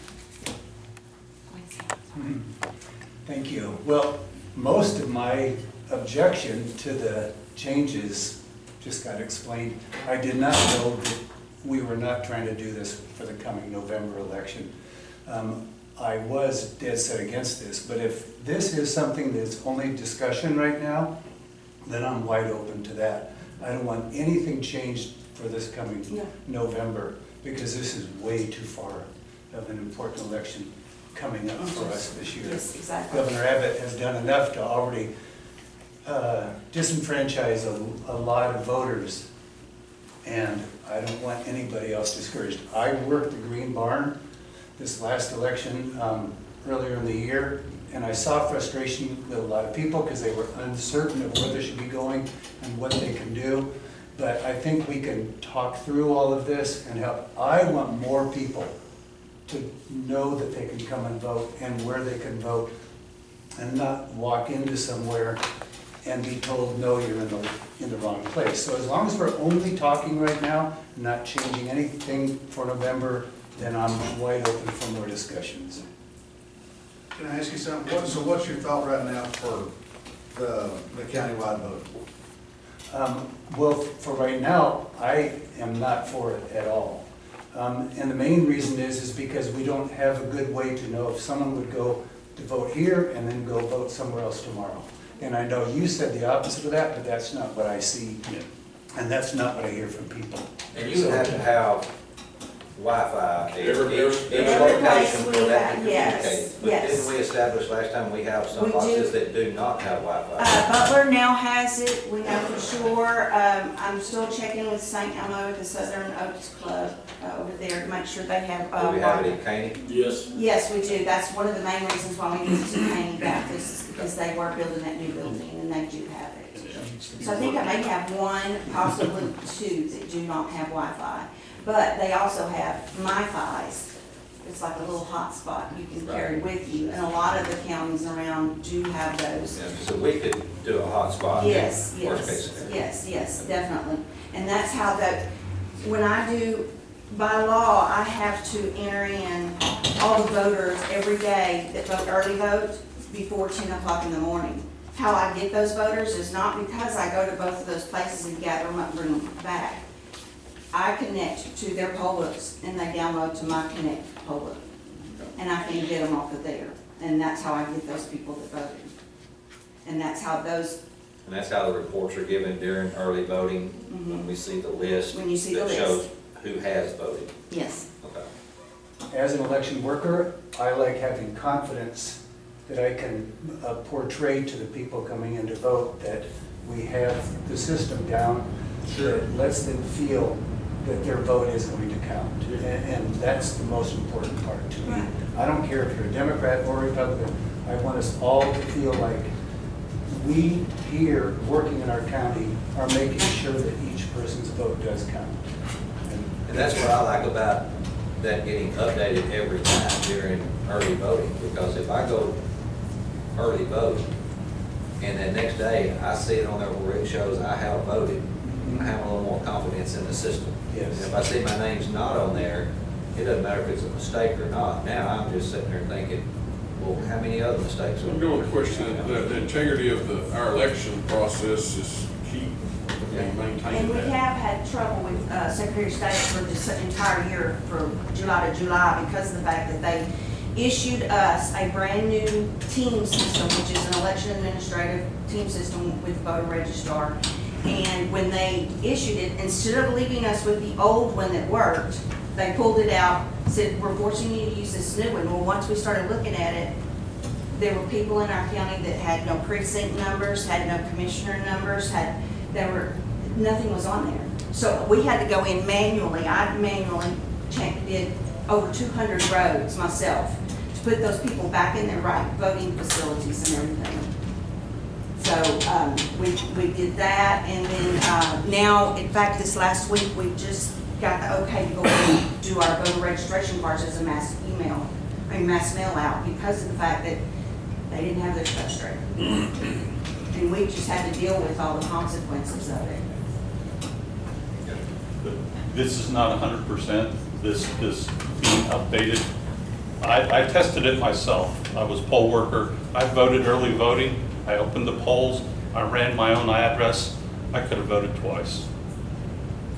Thank you. Well, most of my objection to the changes just got explained. I did not know that we were not trying to do this for the coming November election. I was dead set against this, but if this is something that's only discussion right now, then I'm wide open to that. I don't want anything changed for this coming November, because this is way too far of an important election coming up for us this year. Yes, exactly. Governor Abbott has done enough to already disenfranchise a lot of voters, and I don't want anybody else discouraged. I worked the Green Barn this last election earlier in the year, and I saw frustration with a lot of people because they were uncertain of where they should be going and what they can do. But I think we can talk through all of this and help. I want more people to know that they can come and vote and where they can vote, and not walk into somewhere and be told, no, you're in the wrong place. So as long as we're only talking right now, not changing anything for November, then I'm wide open for more discussions. Can I ask you something? So what's your thought right now for the countywide vote? Well, for right now, I am not for it at all. And the main reason is because we don't have a good way to know if someone would go to vote here and then go vote somewhere else tomorrow. And I know you said the opposite of that, but that's not what I see. And that's not what I hear from people. And you would have to have Wi-Fi at each Every place location we for that to have- communicate. yes, But yes. didn't we establish last time we have some We do. offices that do not have Wi-Fi? Butler now has it, we know for sure. I'm still checking with St. Elmo, the Southern Oaks Club over there, to make sure they have. Do we have it in Caney? Yes. Yes, we do. That's one of the main reasons why we moved to Caney Baptist, is because they were building that new building and they do have it. So I think I may have one, possibly two, that do not have Wi-Fi. But they also have MiFi's. It's like a little hotspot you can carry with you, and a lot of the counties around do have those. Yeah, so we could do a hotspot. Yes, Worst case yes, scenario. yes, definitely. And that's how that, when I do, by law, I have to enter in all the voters every day that vote early vote before 10 o'clock in the morning. How I get those voters is not because I go to both of those places and gather them up and bring them back. I connect to their poll books and they download to my Connect poll book. And I can get them off of there. And that's how I get those people that voted. And that's how those. And that's how the reports are given during early voting, when we see the list. When you see the that list. shows who has voted. Yes. Okay. As an election worker, I like having confidence that I can portray to the people coming in to vote that we have the system down that lets them feel that their vote is going to count. And that's the most important part to me. I don't care if you're a Democrat or Republican. I want us all to feel like we here, working in our county, are making sure that each person's vote does count. And that's what I like about that getting updated every time during early voting, because if I go early vote and then next day I see it on there where it shows I have voted, I have a little more confidence in the system. Yes. And if I see my name's not on there, it doesn't matter if it's a mistake or not. Now I'm just sitting there thinking, well, how many other mistakes? I'm going to question, the integrity of our election process is key. And Maintaining we that. have had trouble with Secretary of State for this entire year, for July to July, because of the fact that they issued us a brand-new team system, which is an election administrative team system with voter registrar. And when they issued it, instead of leaving us with the old one that worked, they pulled it out, said, we're forcing you to use this new one. Well, once we started looking at it, there were people in our county that had no precinct numbers, had no commissioner numbers, nothing was on there. So we had to go in manually. I manually did over 200 roads myself to put those people back in their right voting facilities and everything. So we did that, and then now, in fact, this last week, we just got the okay to go and do our voter registration cards as a mass mail out, because of the fact that they didn't have their stuff straight. And we just had to deal with all the consequences of it. This is not 100%. This being updated. I tested it myself. I was poll worker. I voted early voting. I opened the polls. I ran my own address. I could have voted twice.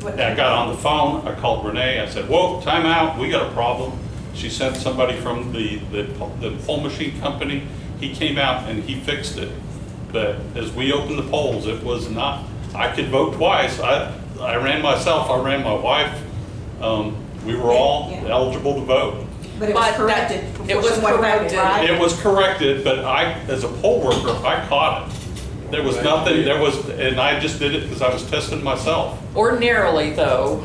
And I got on the phone. I called Renee. I said, whoa, time out. We got a problem. She sent somebody from the poll machine company. He came out and he fixed it. But as we opened the polls, it was not, I could vote twice. I ran myself. I ran my wife. We were all eligible to vote. But it was corrected. It was corrected. Right? It was corrected, but I, as a poll worker, I caught it. There was nothing, and I just did it because I was testing myself. Ordinarily, though,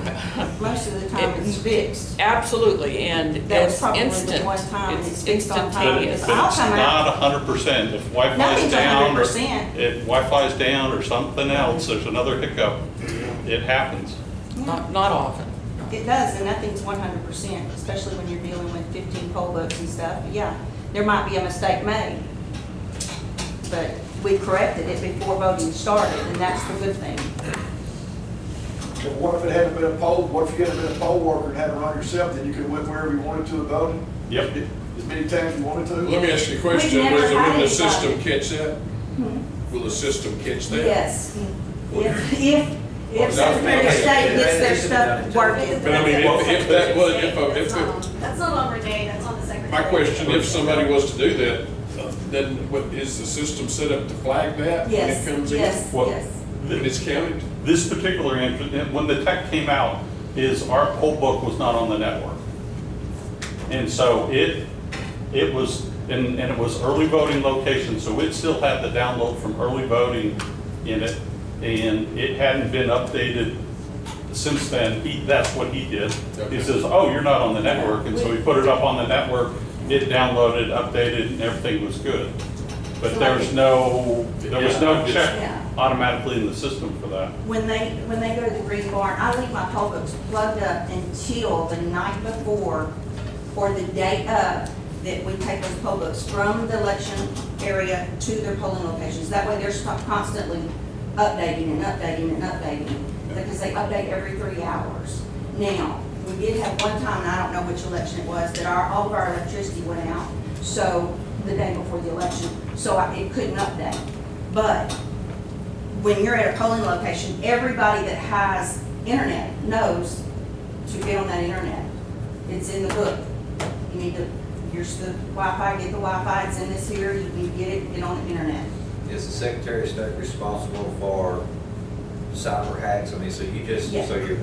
Most of the time it's fixed. absolutely, and That was it's probably instant. the one time it's It's fixed on time. But instantaneous. it's not 100%. If Wi-Fi's Nothing's down, or 100%. if Wi-Fi's down or something else, there's another hiccup. It happens. Not often. It does, and nothing's 100%, especially when you're dealing with 15 poll books and stuff. But yeah, there might be a mistake made. But we corrected it before voting started, and that's the good thing. So what if it hadn't been a poll, what if you hadn't been a poll worker and had to run yourself, then you could have went wherever you wanted to and voted? Yep. As many times you wanted to? Let me ask you a question, We've never will had the anybody. system catch that? Hmm. Will the system catch that? Yes. If Secretary of State gets their stuff working. But I mean, if that was, if, That's not on Renee, that's on the secretary. my question, if somebody was to do that, then what, is the system set up to flag that when Yes, it comes in? yes, Well, yes. When it's counted? This particular, when the tech came out, is our poll book was not on the network. And so it was, and it was early voting location, so it still had the download from early voting in it, and it hadn't been updated since then. That's what he did. He says, oh, you're not on the network, and so he put it up on the network, it downloaded, updated, and everything was good. But there was no check automatically in the system for that. When they go to the Green Barn, I leave my poll books plugged up until the night before or the day of that we take those poll books from the election area to their polling locations. That way they're constantly updating and updating and updating because they update every 3 hours. Now, we did have one time, and I don't know which election it was, that all of our electricity went out, so the day before the election, so it couldn't update. But when you're at a polling location, everybody that has internet knows to get on that internet. It's in the book. You need to, here's the Wi-Fi, get the Wi-Fi, it's in this here, you can get it, get on the internet. Is the Secretary of State responsible for cyber hacks? I mean, so you just, Yeah. so you're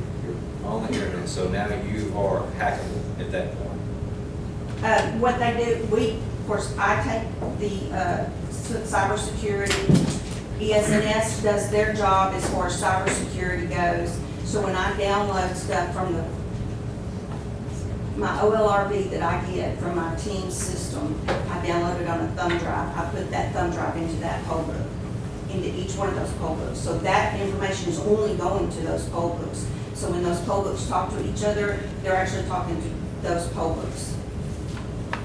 on the internet, so now you are hackable at that point. What they do, of course, I take the cybersecurity. ES&S does their job as far as cybersecurity goes. So when I download stuff from my OLRB that I get from my team's system, I download it on a thumb drive. I put that thumb drive into that poll book, into each one of those poll books. So that information is only going to those poll books. So when those poll books talk to each other, they're actually talking to those poll books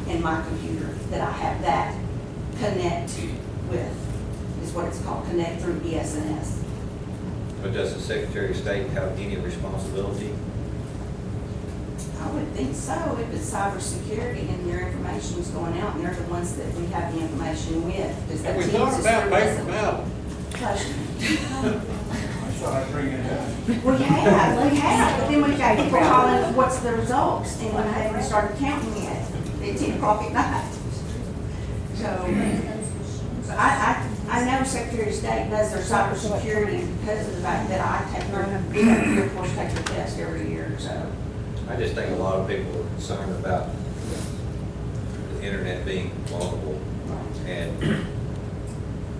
in my computer that I have that connect with, is what it's called, connect through ES&S. But does the Secretary of State have any responsibility? I would think so, if it's cybersecurity and their information is going out, and they're the ones that we have the information with. because Have the we teams thought is about through paper this- ballot? Hush. I thought I'd bring it up. We have, but then we've got people calling, what's the results, and we haven't started counting yet, at 10 o'clock at night. So, I know Secretary of State does their cybersecurity because of the fact that I take their, of course, take their test every year, so. I just think a lot of people are concerned about the internet being vulnerable, and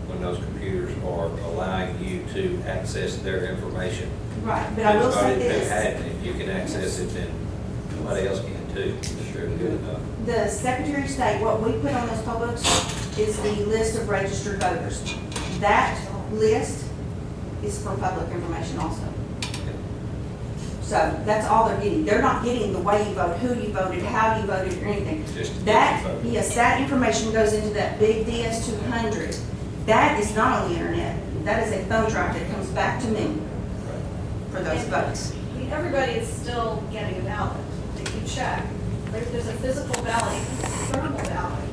when those computers are allowing you to access their information. Right, but I will say Everybody's this. been had, and if you can access it, then somebody else can too. It's really good enough. The Secretary of State, what we put on those poll books is the list of registered voters. That list is for public information also. So that's all they're getting. They're not getting the way you vote, who you voted, how you voted, or anything. Just That, vote. yes, that information goes into that big DS200. That is not on the internet. That is a thumb drive that comes back to me for those votes. I mean, everybody is still getting a ballot. If you check, there's a physical ballot, thermal ballot.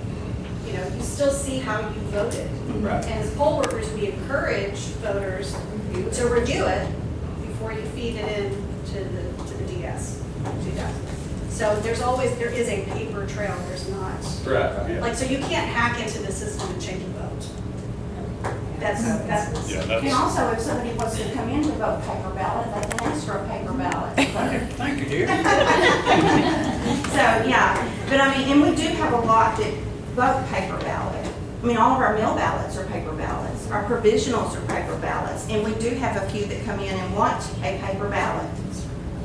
You know, you still see how you voted. Right. And as poll workers, we encourage voters to review it before you feed it in to the DS. So there is a paper trail, there's not. Right, yeah. Like, so you can't hack into the system and change a vote. That's. Yeah, And that's, also, if somebody wants to come in to vote paper ballot, they can ask for a paper ballot. Thank you, dear. So, yeah, but I mean, and we do have a lot that vote paper ballot. I mean, all of our mail ballots are paper ballots, our provisionals are paper ballots, and we do have a few that come in and want a paper ballot.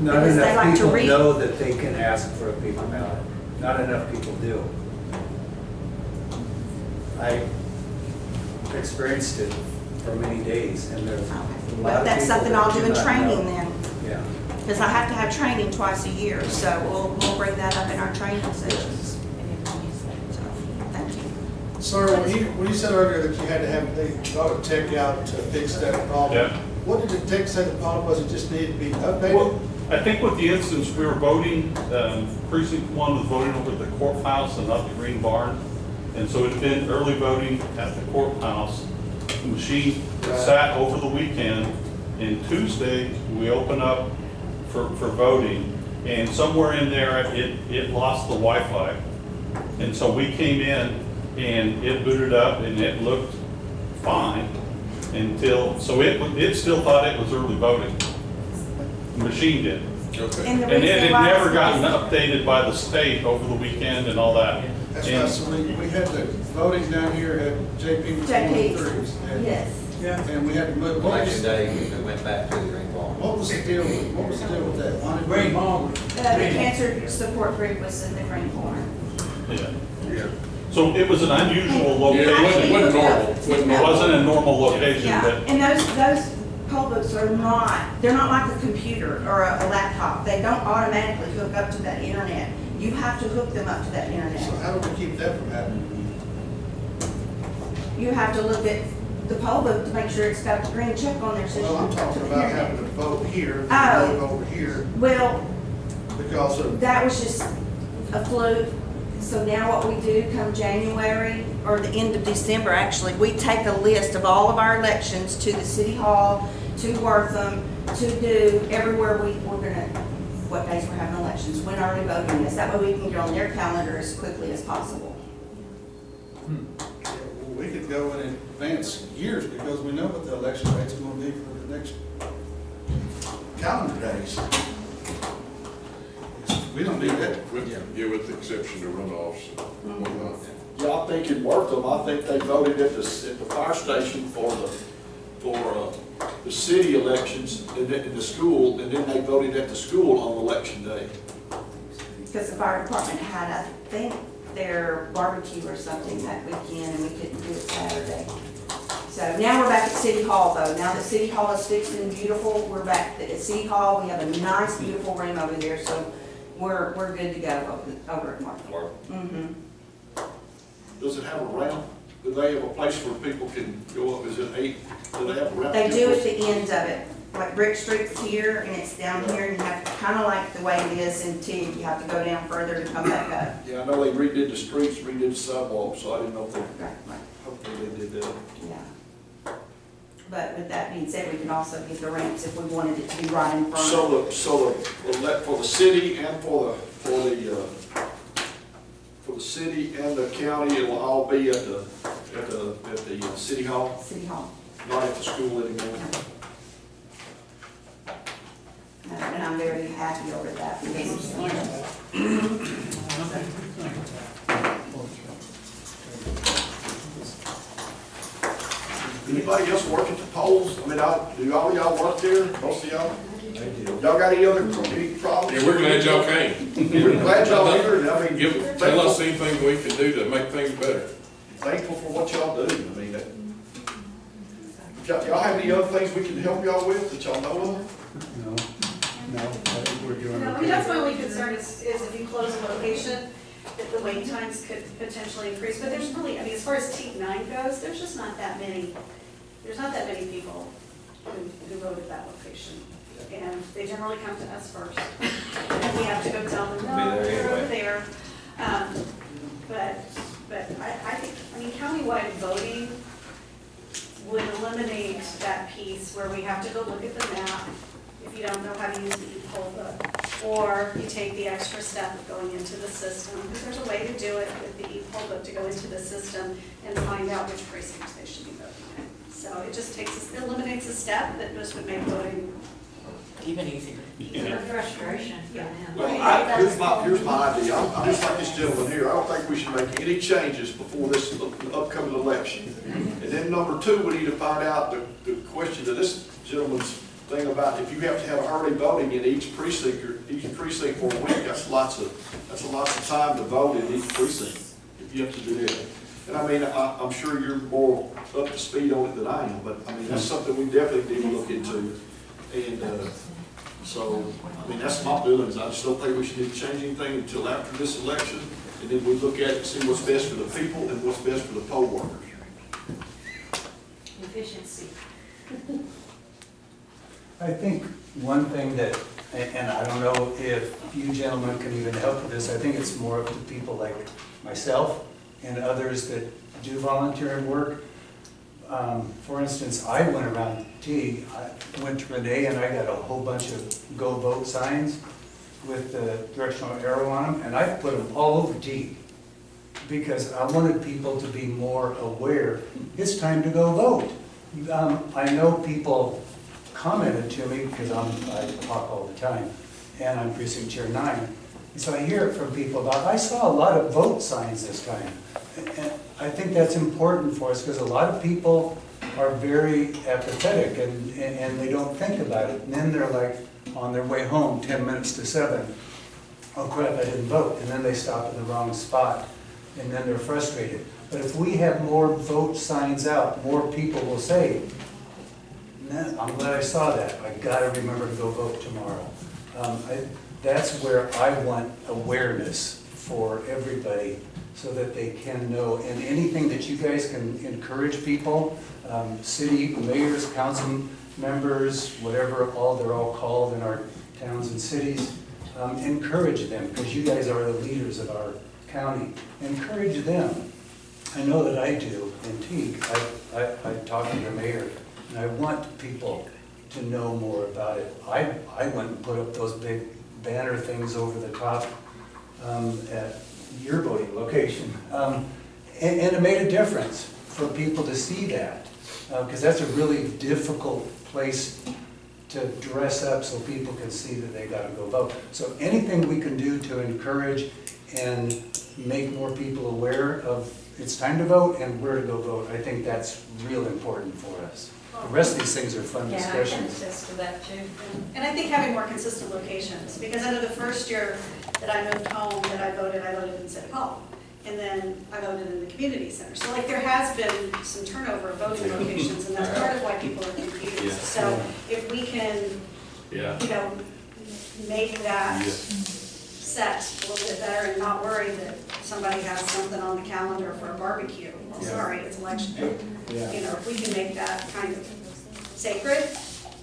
Not Because they enough like to people read. know that they can ask for a paper ballot. Not enough people do. I experienced it for many days, and there's a lot Well, of that's people something that I'll do in not training know. then, Yeah. because I have to have training twice a year, so we'll bring that up in our training sessions. So, thank you. Sir, when you said earlier that you had to have, they got a tech out to fix that problem. Yeah. What did the tech say the problem was? It just needed to be updated? well, I think with the instance, we were voting, precinct 1 was voting over at the courthouse and not the Green Barn. And so it had been early voting at the courthouse. The machine sat over the weekend, and Tuesday, we open up for voting. And somewhere in there, it lost the Wi-Fi. And so we came in and it booted up and it looked fine until, so it still thought it was early voting. The machine did. Okay. And the And it reason had why is never gotten because- updated by the state over the weekend and all that. That's And- right, so we had the voting down here at JP. JP, 23s, and- yes. And we had to move. What Election was, day, we went back to the Green Barn. what was the deal with that? Why did we- Green Barn. The cancer support group was in the Green Barn. Yeah. Yeah. So it was an unusual Yeah, it location. wasn't normal. It wasn't a normal location, Yeah, but and those poll books are not, they're not like a computer or a laptop. They don't automatically hook up to that internet. You have to hook them up to that So internet. how do we keep that from happening? You have to look at the poll book to make sure it's got the green check on there. So Well, I'm you can hook talking to the about internet. having to vote here, Oh. vote over here, Well, because of, that was just a fluke. So now what we do come January, or the end of December, actually, we take a list of all of our elections to the city hall, to Wortham, to do everywhere we're gonna, what days we're having elections, when early voting is. That way we can get on their calendar as quickly as possible. we could go in advance years, because we know what the election rate's gonna be for the next calendar days. We don't need that. With the exception of runoffs and whatnot. Yeah, I think in Wortham, I think they voted at the fire station for the city elections in the school, and then they voted at the school on election day. Because the fire department had, I think, their barbecue or something that weekend, and we couldn't do it Saturday. So now we're back at City Hall, though. Now that City Hall is fixed and beautiful, we're back at City Hall. We have a nice, beautiful room over there, so we're good to go over at Martin. Mm-hmm. Does it have a ramp? Do they have a place where people can go up? Is it 8? Do they have a ramp? They do at the end of it. Like Brick Street's here, and it's down here, and you have, kind of like the way it is in T, you have to go down further to come back up. Yeah, I know they redid the streets, redid the sidewalks, so I didn't know if they, Right, right. hopefully they did that. Yeah. But with that being said, we can also get the ramps if we wanted it to be right in front. So for the city and for the city and the county, it'll all be at the city hall, City Hall. not at the school anymore. And I'm very happy over that. Because Anybody else work at the polls? I mean, do all y'all work there? Most of y'all? Y'all got any problems? Yeah, we're glad y'all came. We're glad y'all here, and I mean, Tell us anything we can do to make things better. thankful for what y'all do. I mean, y'all have any other things we can help y'all with that y'all know of? No, I think we're doing No, I okay. mean, that's my only concern is if you close a location, that the wait times could potentially increase. But there's really, I mean, as far as T9 goes, there's not that many people who vote at that location. And they generally come to us first. And we have to go tell them, Be no, there they're over anyway. there. But I think, I mean, countywide voting would eliminate that piece where we have to go look at the map if you don't know how to use the e-poll book, or you take the extra step of going into the system, because there's a way to do it with the e-poll book, to go into the system and find out which precincts they should be voting in. So it just takes, it eliminates a step that just would make voting Even easier. It's a frustration for them. Well, here's my idea, I'm just like this gentleman here, I don't think we should make any changes before this upcoming election. And then number two, we need to find out the question to this gentleman's thing about if you have to have early voting in each precinct for a week, that's lots of time to vote in each precinct, if you have to do that. And I mean, I'm sure you're more up to speed on it than I am, but I mean, that's something we definitely need to look into. And, so, I mean, that's my feelings. I just don't think we should need to change anything until after this election. And then we look at it and see what's best for the people and what's best for the poll workers. Efficiency. I think one thing that, and I don't know if you gentlemen can even help with this, I think it's more up to people like myself and others that do volunteer work. For instance, I went around T, I went to Renee and I got a whole bunch of go vote signs with the directional arrow on them, and I put them all over T because I wanted people to be more aware, it's time to go vote. I know people commented to me, because I talk all the time, and I'm precinct chair 9, and so I hear it from people about, I saw a lot of vote signs this time. And I think that's important for us, because a lot of people are very apathetic and they don't think about it. And then they're like on their way home, 10 minutes to 7, oh crap, I didn't vote. And then they stop in the wrong spot, and then they're frustrated. But if we have more vote signs out, more people will say, man, I'm glad I saw that. I gotta remember to go vote tomorrow. That's where I want awareness for everybody, so that they can know, and anything that you guys can encourage people, city mayors, council members, whatever, they're all called in our towns and cities, encourage them, because you guys are the leaders of our county. Encourage them. I know that I do in Teague. I talk to the mayor, and I want people to know more about it. I went and put up those big banner things over the top at your voting location. And it made a difference for people to see that, because that's a really difficult place to dress up so people can see that they got to go vote. So anything we can do to encourage and make more people aware of it's time to vote and where to go vote, I think that's real important for us. The rest of these things are fun discussions. Yeah, I can attest to that too. And I think having more consistent locations, because I know the first year that I moved home, that I voted in City Hall. And then I voted in the community center. So like there has been some turnover of voting locations, and that's part of why people are confused. Yeah. So if we can, Yeah. you know, make that set a little bit better and not worry that somebody has something on the calendar for a barbecue. Well, sorry, it's election day. Yeah. You know, if we can make that kind of sacred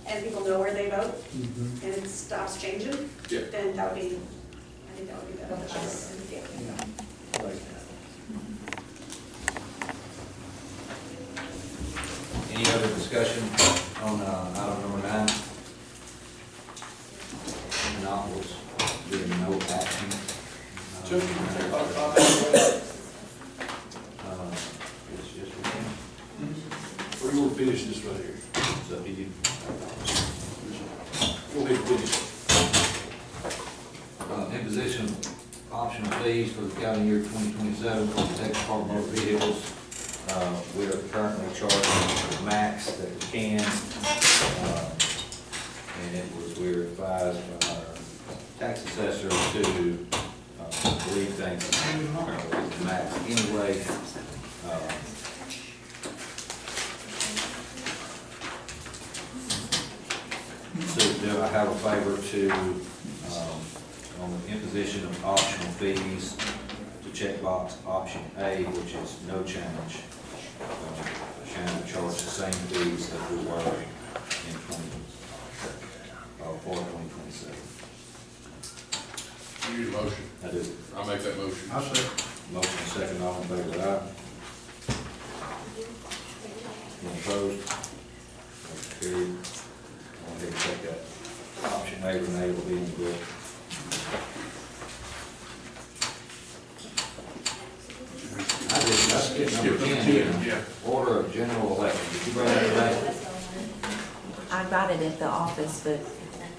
and people know where they vote and it stops changing, then that would be, I think that would be beneficial. Yeah. Yeah, I like that. Any other discussion on item number 9? Not, was doing no action. Just, take about 5 minutes. It's just one. Or you will finish this right here. It's up to you. Go ahead, finish. Imposition of optional fees for the calendar year 2027 for the Texas Department of Motor Vehicles. We are currently charging the max that we can, and we were advised by our tax assessor to leave things the max anyway. So do I have a favor to, on the imposition of optional fees, to check box option A, which is no change. Shannon will charge the same fees that we were in 2025. for 2027. You need a motion. I do. I'll make that motion. I say, Motion second, all in favor, aye. Any opposed? Motion carried. I'll go ahead and take that option A, Renee will be in the bill. Let's get number 10, Yeah. order of general election. Did you bring that today? I got it at the office, but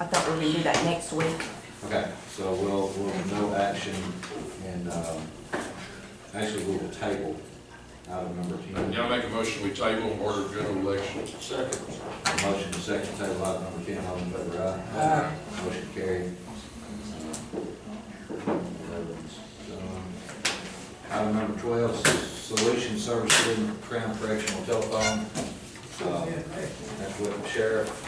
I thought we were gonna do that next week. Okay, so we'll no action, and, actually, we will table item number 10. Y'all make a motion, we table order of general election. Second. Motion to second table item number 10, all in favor, aye. Motion carried. Item number 12, solution service agreement, Crown Correctional Telephone. That's with the sheriff.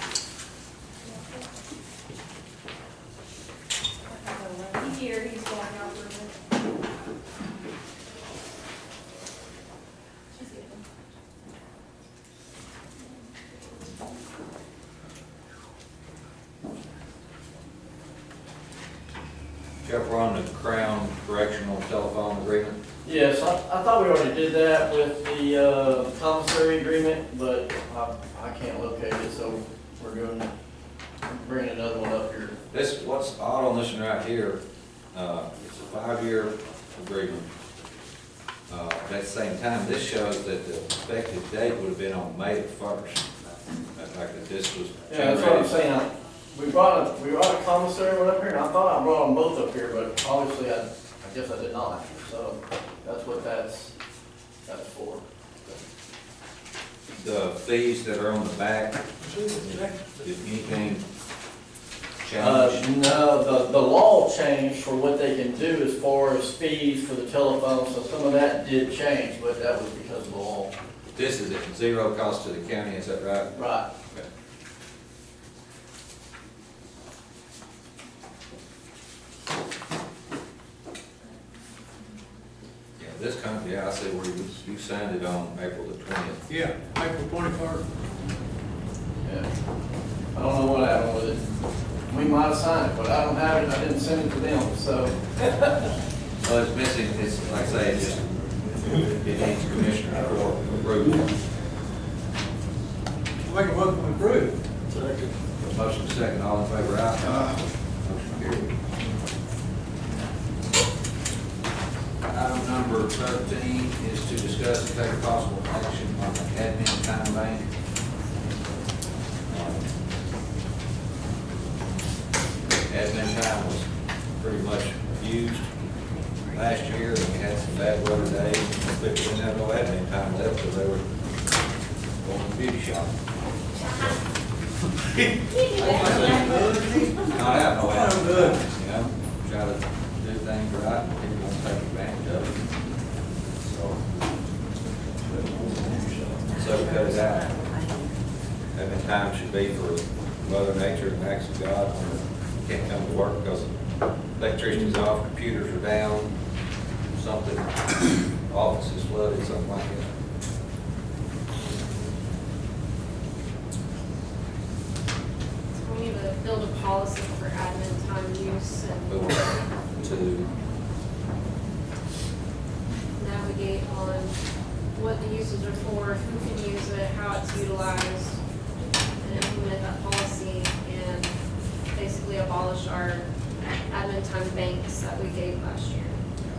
He's here, he's going out for a minute. Jeff, we're on the Crown Correctional Telephone Agreement. Yes, I thought we already did that with the commissary agreement, but I can't locate it, so we're bringing another one up here. This, what's odd on this one right here, it's a 5-year agreement. At the same time, this shows that the effective date would have been on May the 1st. The fact that this was. Yeah, that's what I'm saying. We brought a commissary one up here, and I thought I brought them both up here, but obviously I guess I did not. So that's what that's for. The fees that are on the back, if anything changed? No, the law changed for what they can do as far as fees for the telephone, so some of that did change, but that was because of the law. This is at zero cost to the county, is that right? Right. Okay. Yeah, this company, I see where you signed it on April the 20th. yeah, April 21st. Yeah. I don't know what happened with it. We might have signed it, but I don't have it, I didn't send it to them, so. Well, it's missing, it's, like I say, it just, it needs commissioner approval. Make a motion to approve. Second. Motion second, all in favor, aye. Motion carried. Item number 13 is to discuss and take possible action on the admin time bank. Admin time was pretty much used last year, and we had some bad weather days. People didn't have no admin time left, so they were going to the beauty shop. Not have no admin, you know, try to do things right, and people don't take advantage of it. So cut it out. Admin time should be for Mother Nature and acts of God when you can't come to work because electricity's off, computers are down, something, office is flooded, something like that. We need to build a policy for admin time use and To navigate on what the uses are for, who can use it, how it's utilized, and implement that policy and basically abolish our admin time banks that we gave last year.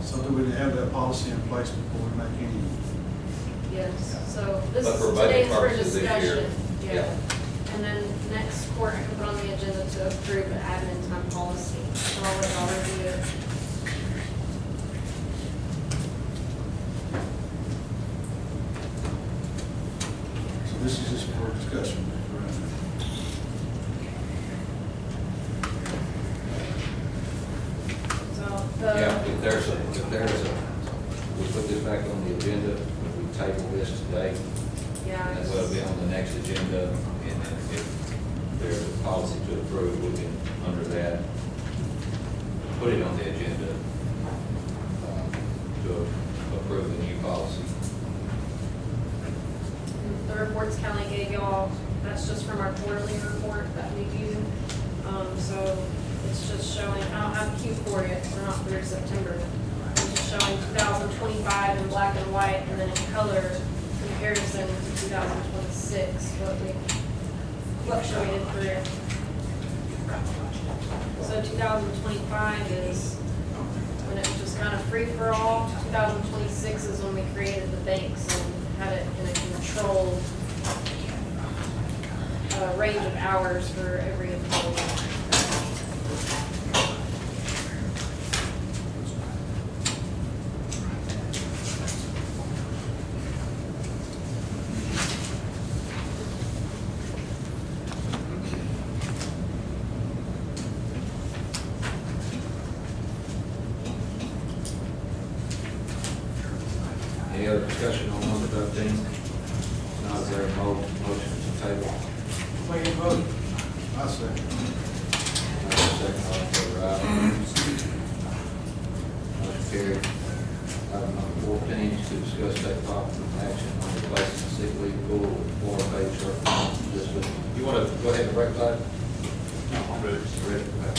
so that we have that policy in place before we make any. Yes, so this But is for budget today's for purposes this year, discussion. yeah. And then next court, I can put on the agenda to approve an admin time policy. So I'll let y'all review it. So this is just for discussion. So Yeah, the, if there's a, we put this back on the agenda, we table this today, yeah, and that'll be on the next agenda, and then if there's a policy to approve, we can, under that, put it on the agenda, to approve the new policy. the reports Kelly gave y'all, that's just from our quarterly report that we do. So it's just showing, I don't have Q4 yet, we're not through September. It's just showing 2025 in black and white, and then in color comparison to 2026, what we fluctuated through. So 2025 is when it was just kind of free for all. 2026 is when we created the banks and had it in a controlled range of hours for every employee. Any other discussion on number 13? Now, is there a motion to table? Wait, vote. I second. Second, all in favor, aye. Motion carried. Item number 14 is to discuss take possible action on replacing the sick leave pool with Florida paid short-term disability. You want to go ahead and break that? No, I'm ready. Ready? Okay.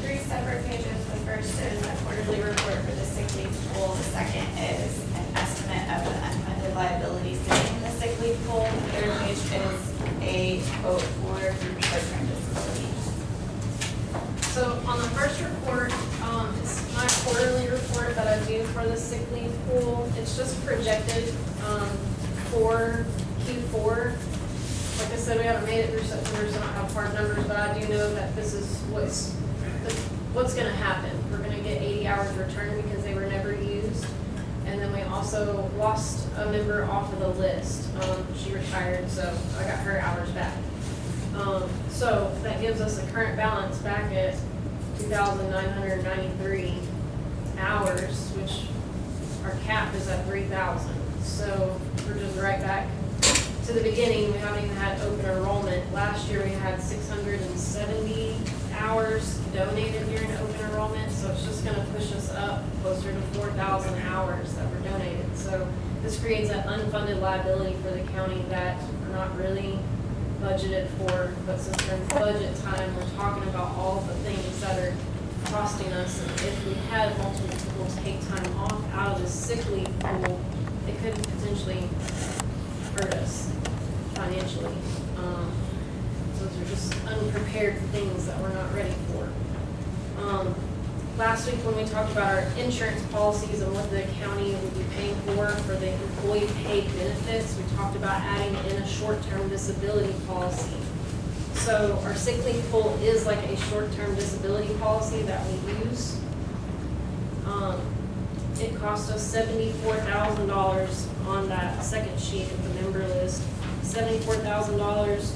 Three separate pages. The first is a quarterly report for the sick leave pool. The second is an estimate of the unfunded liability sitting in the sick leave pool. The third page is a quote for short-term disability. So on the first report, it's my quarterly report that I do for the sick leave pool. It's just projected for Q4. Like I said, we haven't made it through September, so I don't have hard numbers, but I do know that this is what's going to happen. We're going to get 80 hours returned because they were never used. And then we also lost a member off of the list. She retired, so I got her hours back. So that gives us a current balance back at 2,993 hours, which our cap is at 3,000. So we're just right back to the beginning. We haven't even had open enrollment. Last year we had 670 hours donated during open enrollment, so it's just going to push us up closer to 4,000 hours that were donated. So this creates an unfunded liability for the county that we're not really budgeted for, but since we're in budget time, we're talking about all the things that are costing us. And if we had multiple people take time off out of the sick leave pool, it could potentially hurt us financially. Those are just unprepared things that we're not ready for. Last week when we talked about our insurance policies and what the county would be paying for the employee paid benefits, we talked about adding in a short-term disability policy. So our sick leave pool is like a short-term disability policy that we use. It cost us $74,000 on that second sheet of the member list. $74,000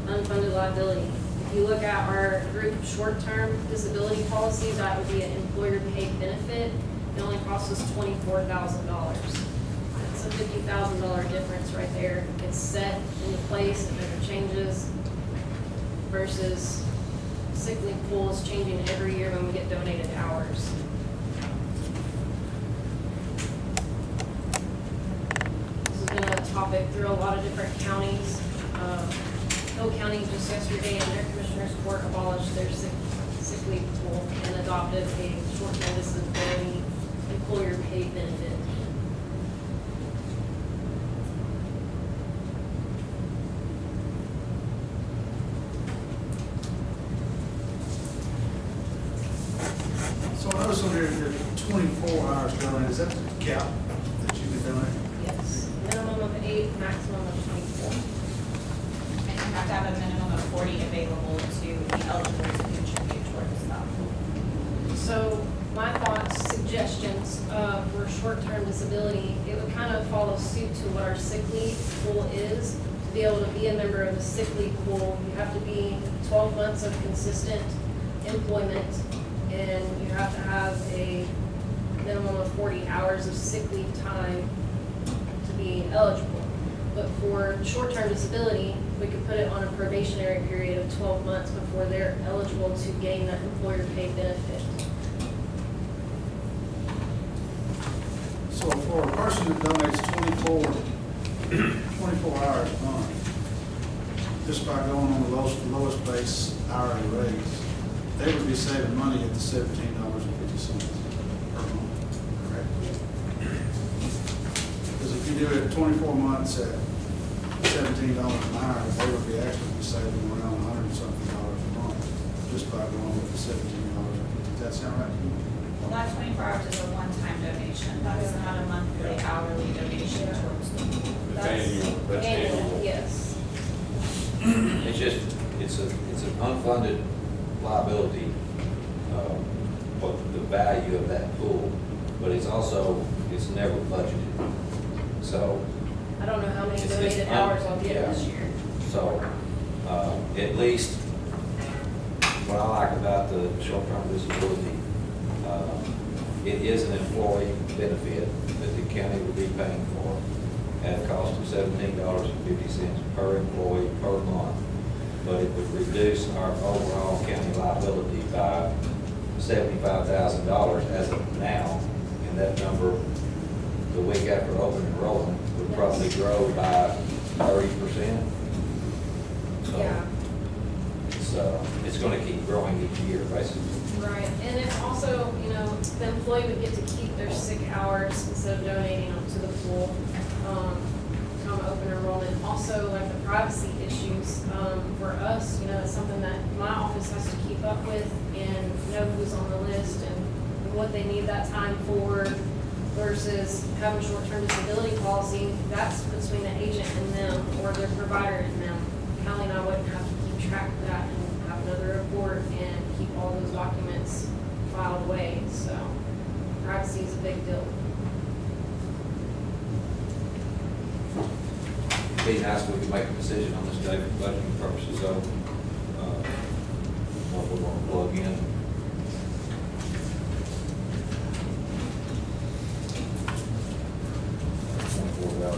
unfunded liability. If you look at our group short-term disability policy, that would be an employer-paid benefit. It only costs us $24,000. That's a $50,000 difference right there. It's set into place, it never changes, versus sick leave pool is changing every year when we get donated hours. This has been a topic through a lot of different counties. Hill County just yesterday in their commissioner's court abolished their sick leave pool and adopted a short-term disability employer paid benefit. So I noticed on here, 24 hours doing, is that the cap that you can donate? Yes, minimum of 8, maximum of 24. And you have to have a minimum of 40 available to be eligible to contribute towards that. So my thoughts, suggestions for short-term disability, it would kind of follow suit to what our sick leave pool is. To be able to be a member of the sick leave pool, you have to be 12 months of consistent employment, and you have to have a minimum of 40 hours of sick leave time to be eligible. But for short-term disability, we could put it on a probationary period of 12 months before they're eligible to gain that employer-paid benefit. So for a person that donates 24 hours a month, just by going on the lowest base hourly rates, they would be saving money at the $17.50 per month, correct? Because if you do it 24 months at $17 an hour, they would be actually saving around $100 and something a month, just by going with the $17. Does that sound right to you? Well, that 24 hours is a one-time donation. That's not a monthly, hourly donation towards the pool. That's annual. Yes. It's just, it's an unfunded liability, what the value of that pool, but it's also, it's never budgeted. So. I don't know how many it's donated hours I'll get this year. So, at least, what I like about the short-term disability, it is an employee benefit that the county will be paying for at a cost of $17.50 per employee per month. But it would reduce our overall county liability by $75,000 as of now. And that number, the week after open enrollment, would probably grow by 30%. So Yeah. it's going to keep growing each year, basically. Right, and it's also, you know, the employee would get to keep their sick hours instead of donating them to the pool, come open enrollment. Also, like the privacy issues, for us, you know, it's something that my office has to keep up with and know who's on the list and what they need that time for versus having short-term disability policy. That's between the agent and them or their provider and them. Callie and I wouldn't have to keep track of that and have another report and keep all those documents filed away, so privacy is a big deal. It'd be nice if we could make a decision on this day for budgeting purposes, so, what we want to plug in.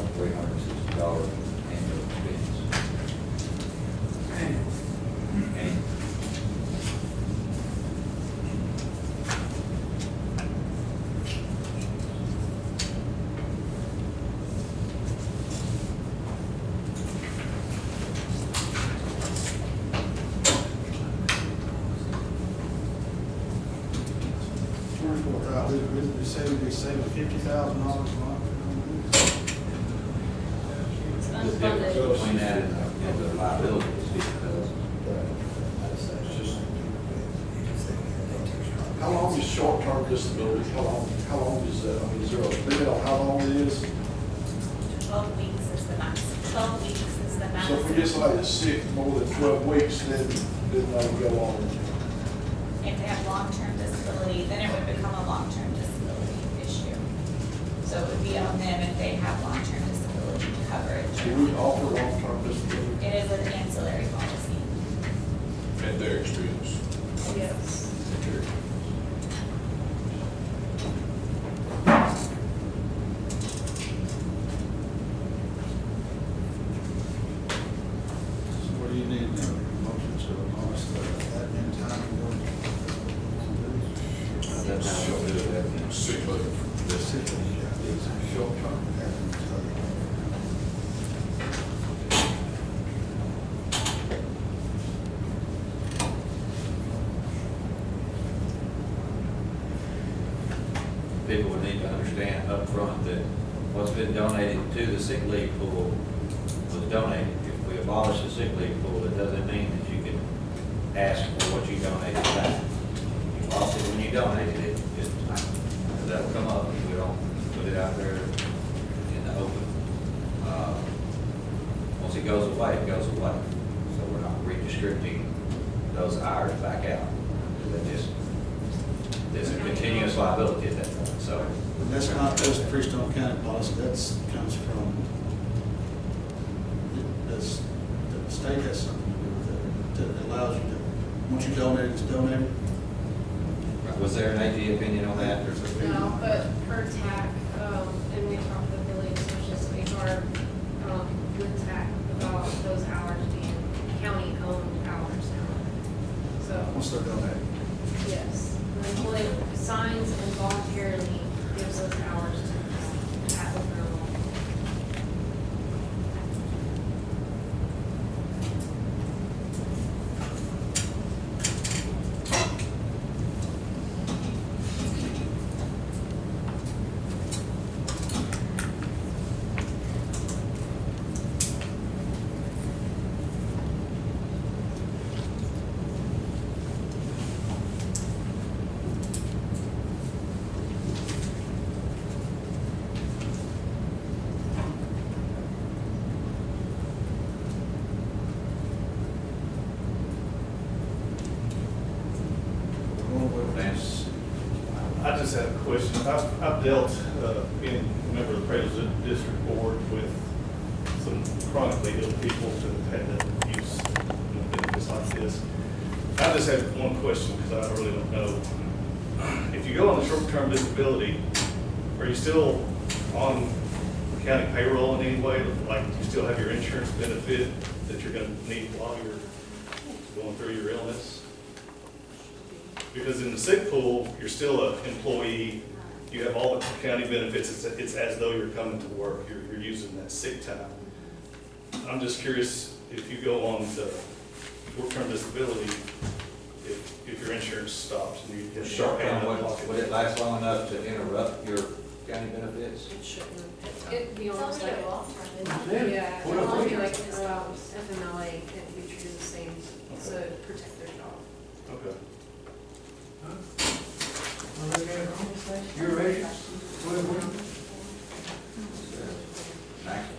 $24,360 annual expense. And We say we'd be saving $50,000 a month. It's the difference unfunded. between that and the liability is $50,000. How long is short-term disability? How long is that? I mean, is there a limit on how long it is? 12 weeks is the max. 12 weeks is the max. So if we get somebody that's sick more than 12 weeks, then they go on. If they have long-term disability, then it would become a long-term disability issue. So it would be on them if they have long-term disability coverage. Do we offer long-term disability? It is an ancillary policy. At their expense. Yes. So what do you need, motion to honest admin time and go? That's how we'll do that. Sick leave. The sick leave, yeah, short-term admin time. People would need to understand up front that what's been donated to the sick leave pool was donated. If we abolish the sick leave pool, it doesn't mean that you can ask for what you donated back. You lost it when you donated it, just, that'll come up if we don't put it out there in the open. Once it goes away, it goes away. So we're not redistributing those hours back out. There's a continuous liability at that point, so. And that's not just Freestone County policy, that's, comes from, the state has something to do with it, that allows you to, once you donate, it's donated. Was there an AG opinion on that? Or something? No, but per TAC, and we talked with Billy, so it's just HR, with TAC about those hours being county-owned hours now. So, Once they're donated. yes, the employee signs and voluntarily gives those hours to the county. Vance? I just have a question. I've dealt, being a member of the President District Board with some chronically ill people that have had to use benefits like this. I just have one question because I really don't know. If you go on the short-term disability, are you still on county payroll in any way? Like, do you still have your insurance benefit that you're going to need while you're going through your illness? Because in the sick pool, you're still an employee, you have all the county benefits, it's as though you're coming to work, you're using that sick time. I'm just curious, if you go on the short-term disability, if your insurance stops and you get Short-term, would it last long enough to interrupt your county benefits? It shouldn't. It'd be almost like, Yeah. yeah, it would be like FMLA, it'd be treated the same to protect their job. Okay. You're ready? Maximum.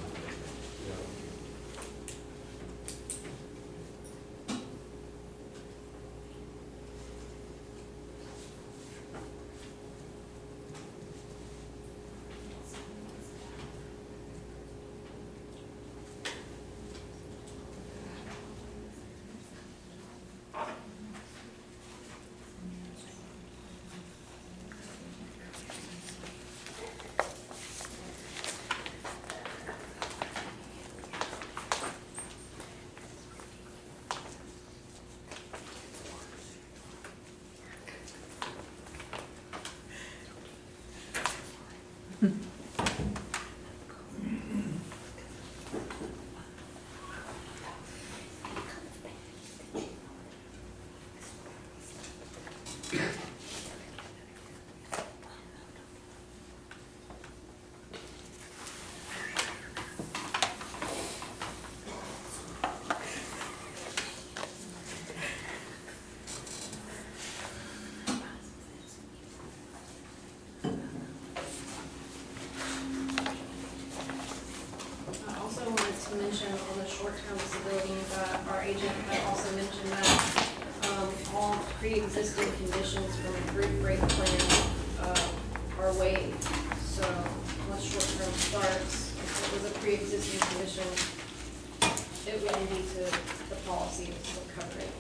To mention on the short-term disability that our agent had also mentioned that all pre-existing conditions from a group rate plan are waived. So once short-term starts, if it was a pre-existing condition, it wouldn't be to the policy, it would cover it.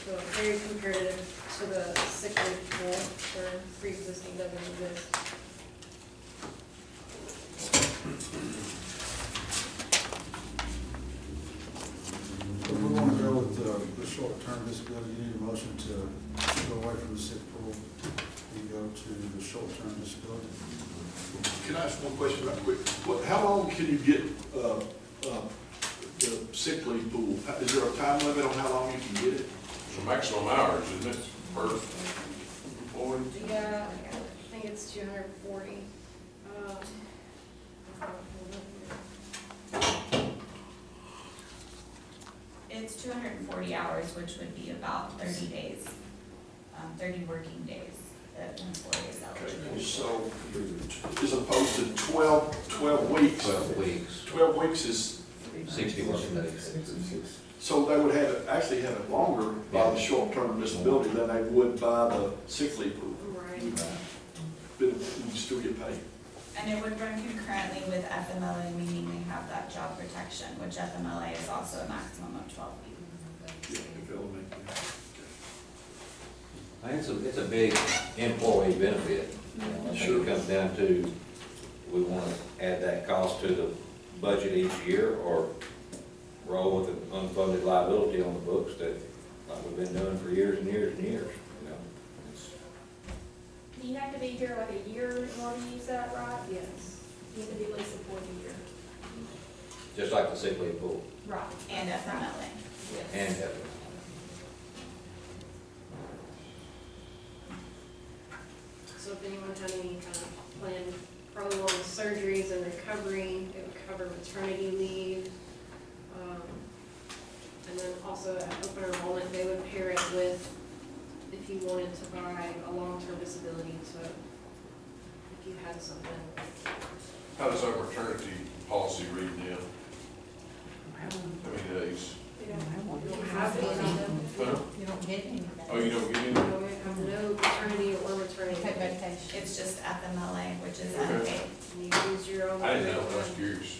So very comparative to the sick leave pool for pre-existing doesn't exist. If we want to go with the short-term disability, you need a motion to go away from the sick pool and go to the short-term disability. Can I ask one question right quick? How long can you get the sick leave pool? Is there a time limit on how long you can get it? So maximum hours, isn't it, per employee? Yeah, I think it's 240. It's 240 hours, which would be about 30 days, 30 working days that an employee is eligible. Okay, so as opposed to 12 weeks. 12 weeks. 12 weeks is, 60 working days. so they would actually have it longer by the short-term disability than they would by the sick leave pool. Right. But you still get paid. And it would run concurrently with FMLA, meaning they have that job protection, which FMLA is also a maximum of 12 weeks. Yeah, if it'll make I think it's a big employee benefit. I think it comes down to, we want to add that cost to the budget each year, or roll with an unfunded liability on the books that, like we've been doing for years and years and years, you know. You have to be here like a year in order to use that, right? Yes. You have to be at least a 4 year. Just like the sick leave pool. Right. And FMLA. Yes. And heaven. So if anyone had any kind of planned prolonged surgeries and recovery, it would cover maternity leave. And then also at open enrollment, they would pair it with, if you wanted to buy a long-term disability to, if you had something. How does our maternity policy read now? How many days? You don't have any of them. Huh? You don't get any. Oh, you don't get any? No, we have no paternity or maternity. Take vacation. It's just FMLA, which is Okay. unpaid. And you use your own. I didn't know, I was curious.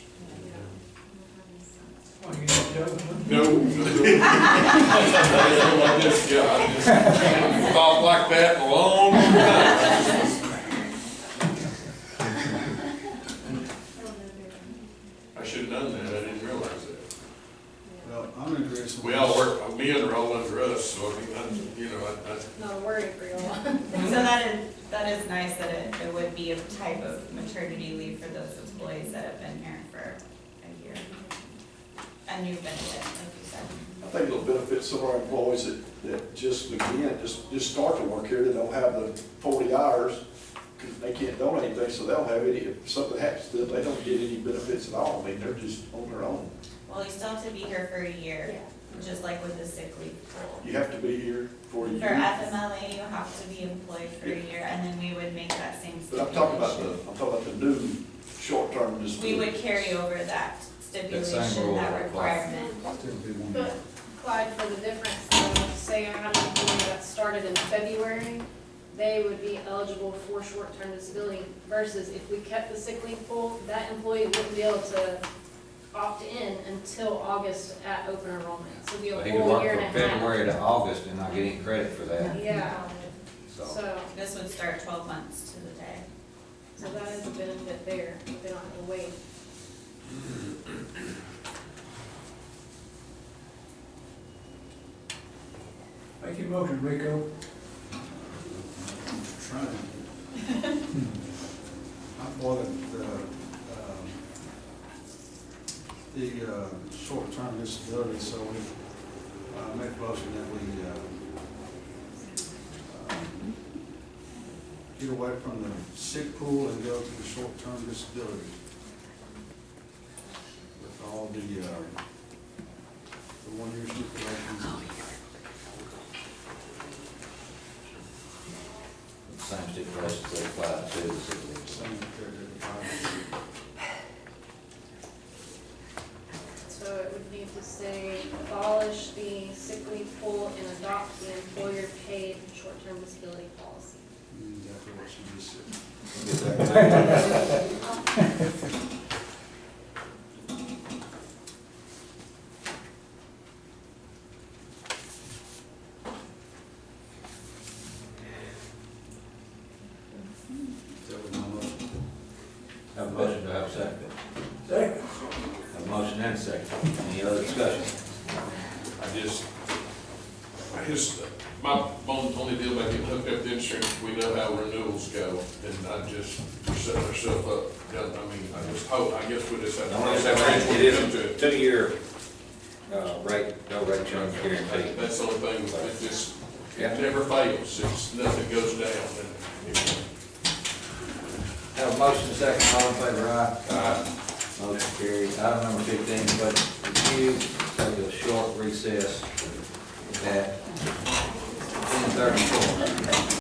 Oh, you didn't go? No. I just, yeah, I just thought like that a long time. I should have done that, I didn't realize that. Well, I'm in agreement. We all work, men are all under us, so I mean, I, Not a worry for you all. So that is nice that it would be a type of maternity leave for those employees that have been here for a year. A new benefit, like you said. I think it'll benefit some of our employees that just, again, just start to work here, they don't have the 40 hours, because they can't donate anything, so they'll have any, if something happens to them, they don't get any benefits at all, I mean, they're just on their own. Well, you still have to be here for a year, just like with the sick leave pool. You have to be here for a year. For FMLA, you have to be employed for a year, and then we would make that same But stipulation. I'm talking about the new short-term We disability. would carry over that stipulation, rule that would apply. requirement. But Clyde, for the difference, though, say I had an employee that started in February, they would be eligible for short-term disability versus if we kept the sick leave pool, that employee wouldn't be able to opt in until August at open enrollment. So it'd be So a he could full work year and a from half. February to August and not get any credit for that, Yeah, so. so, This would start 12 months to the day. so that is a benefit there, if they don't have to wait. Make your motion, Rico. Trying. I bought the short-term disability, so we make a motion that we get away from the sick pool and go to the short-term disability. With all the one-year stipulations. Same stipulations that apply to the sick leave. Same criteria. So it would need to say abolish the sick leave pool and adopt the employer paid short-term disability policy. Exactly what she just said. That was my motion. Have a motion to have a second. Second. Have a motion and a second. Any other discussion? my only deal about getting hooked up to insurance, we know how renewals go, and I just set ourselves up. I mean, I just hope, I guess we just have to. It is a 2-year rate, no rate change guarantee. That's the only thing, it just, it never fails, it's, nothing goes down. Have a motion second, all in favor, aye? Aye. Motion carried. Item number 15, budget review, take a short recess at 10:34.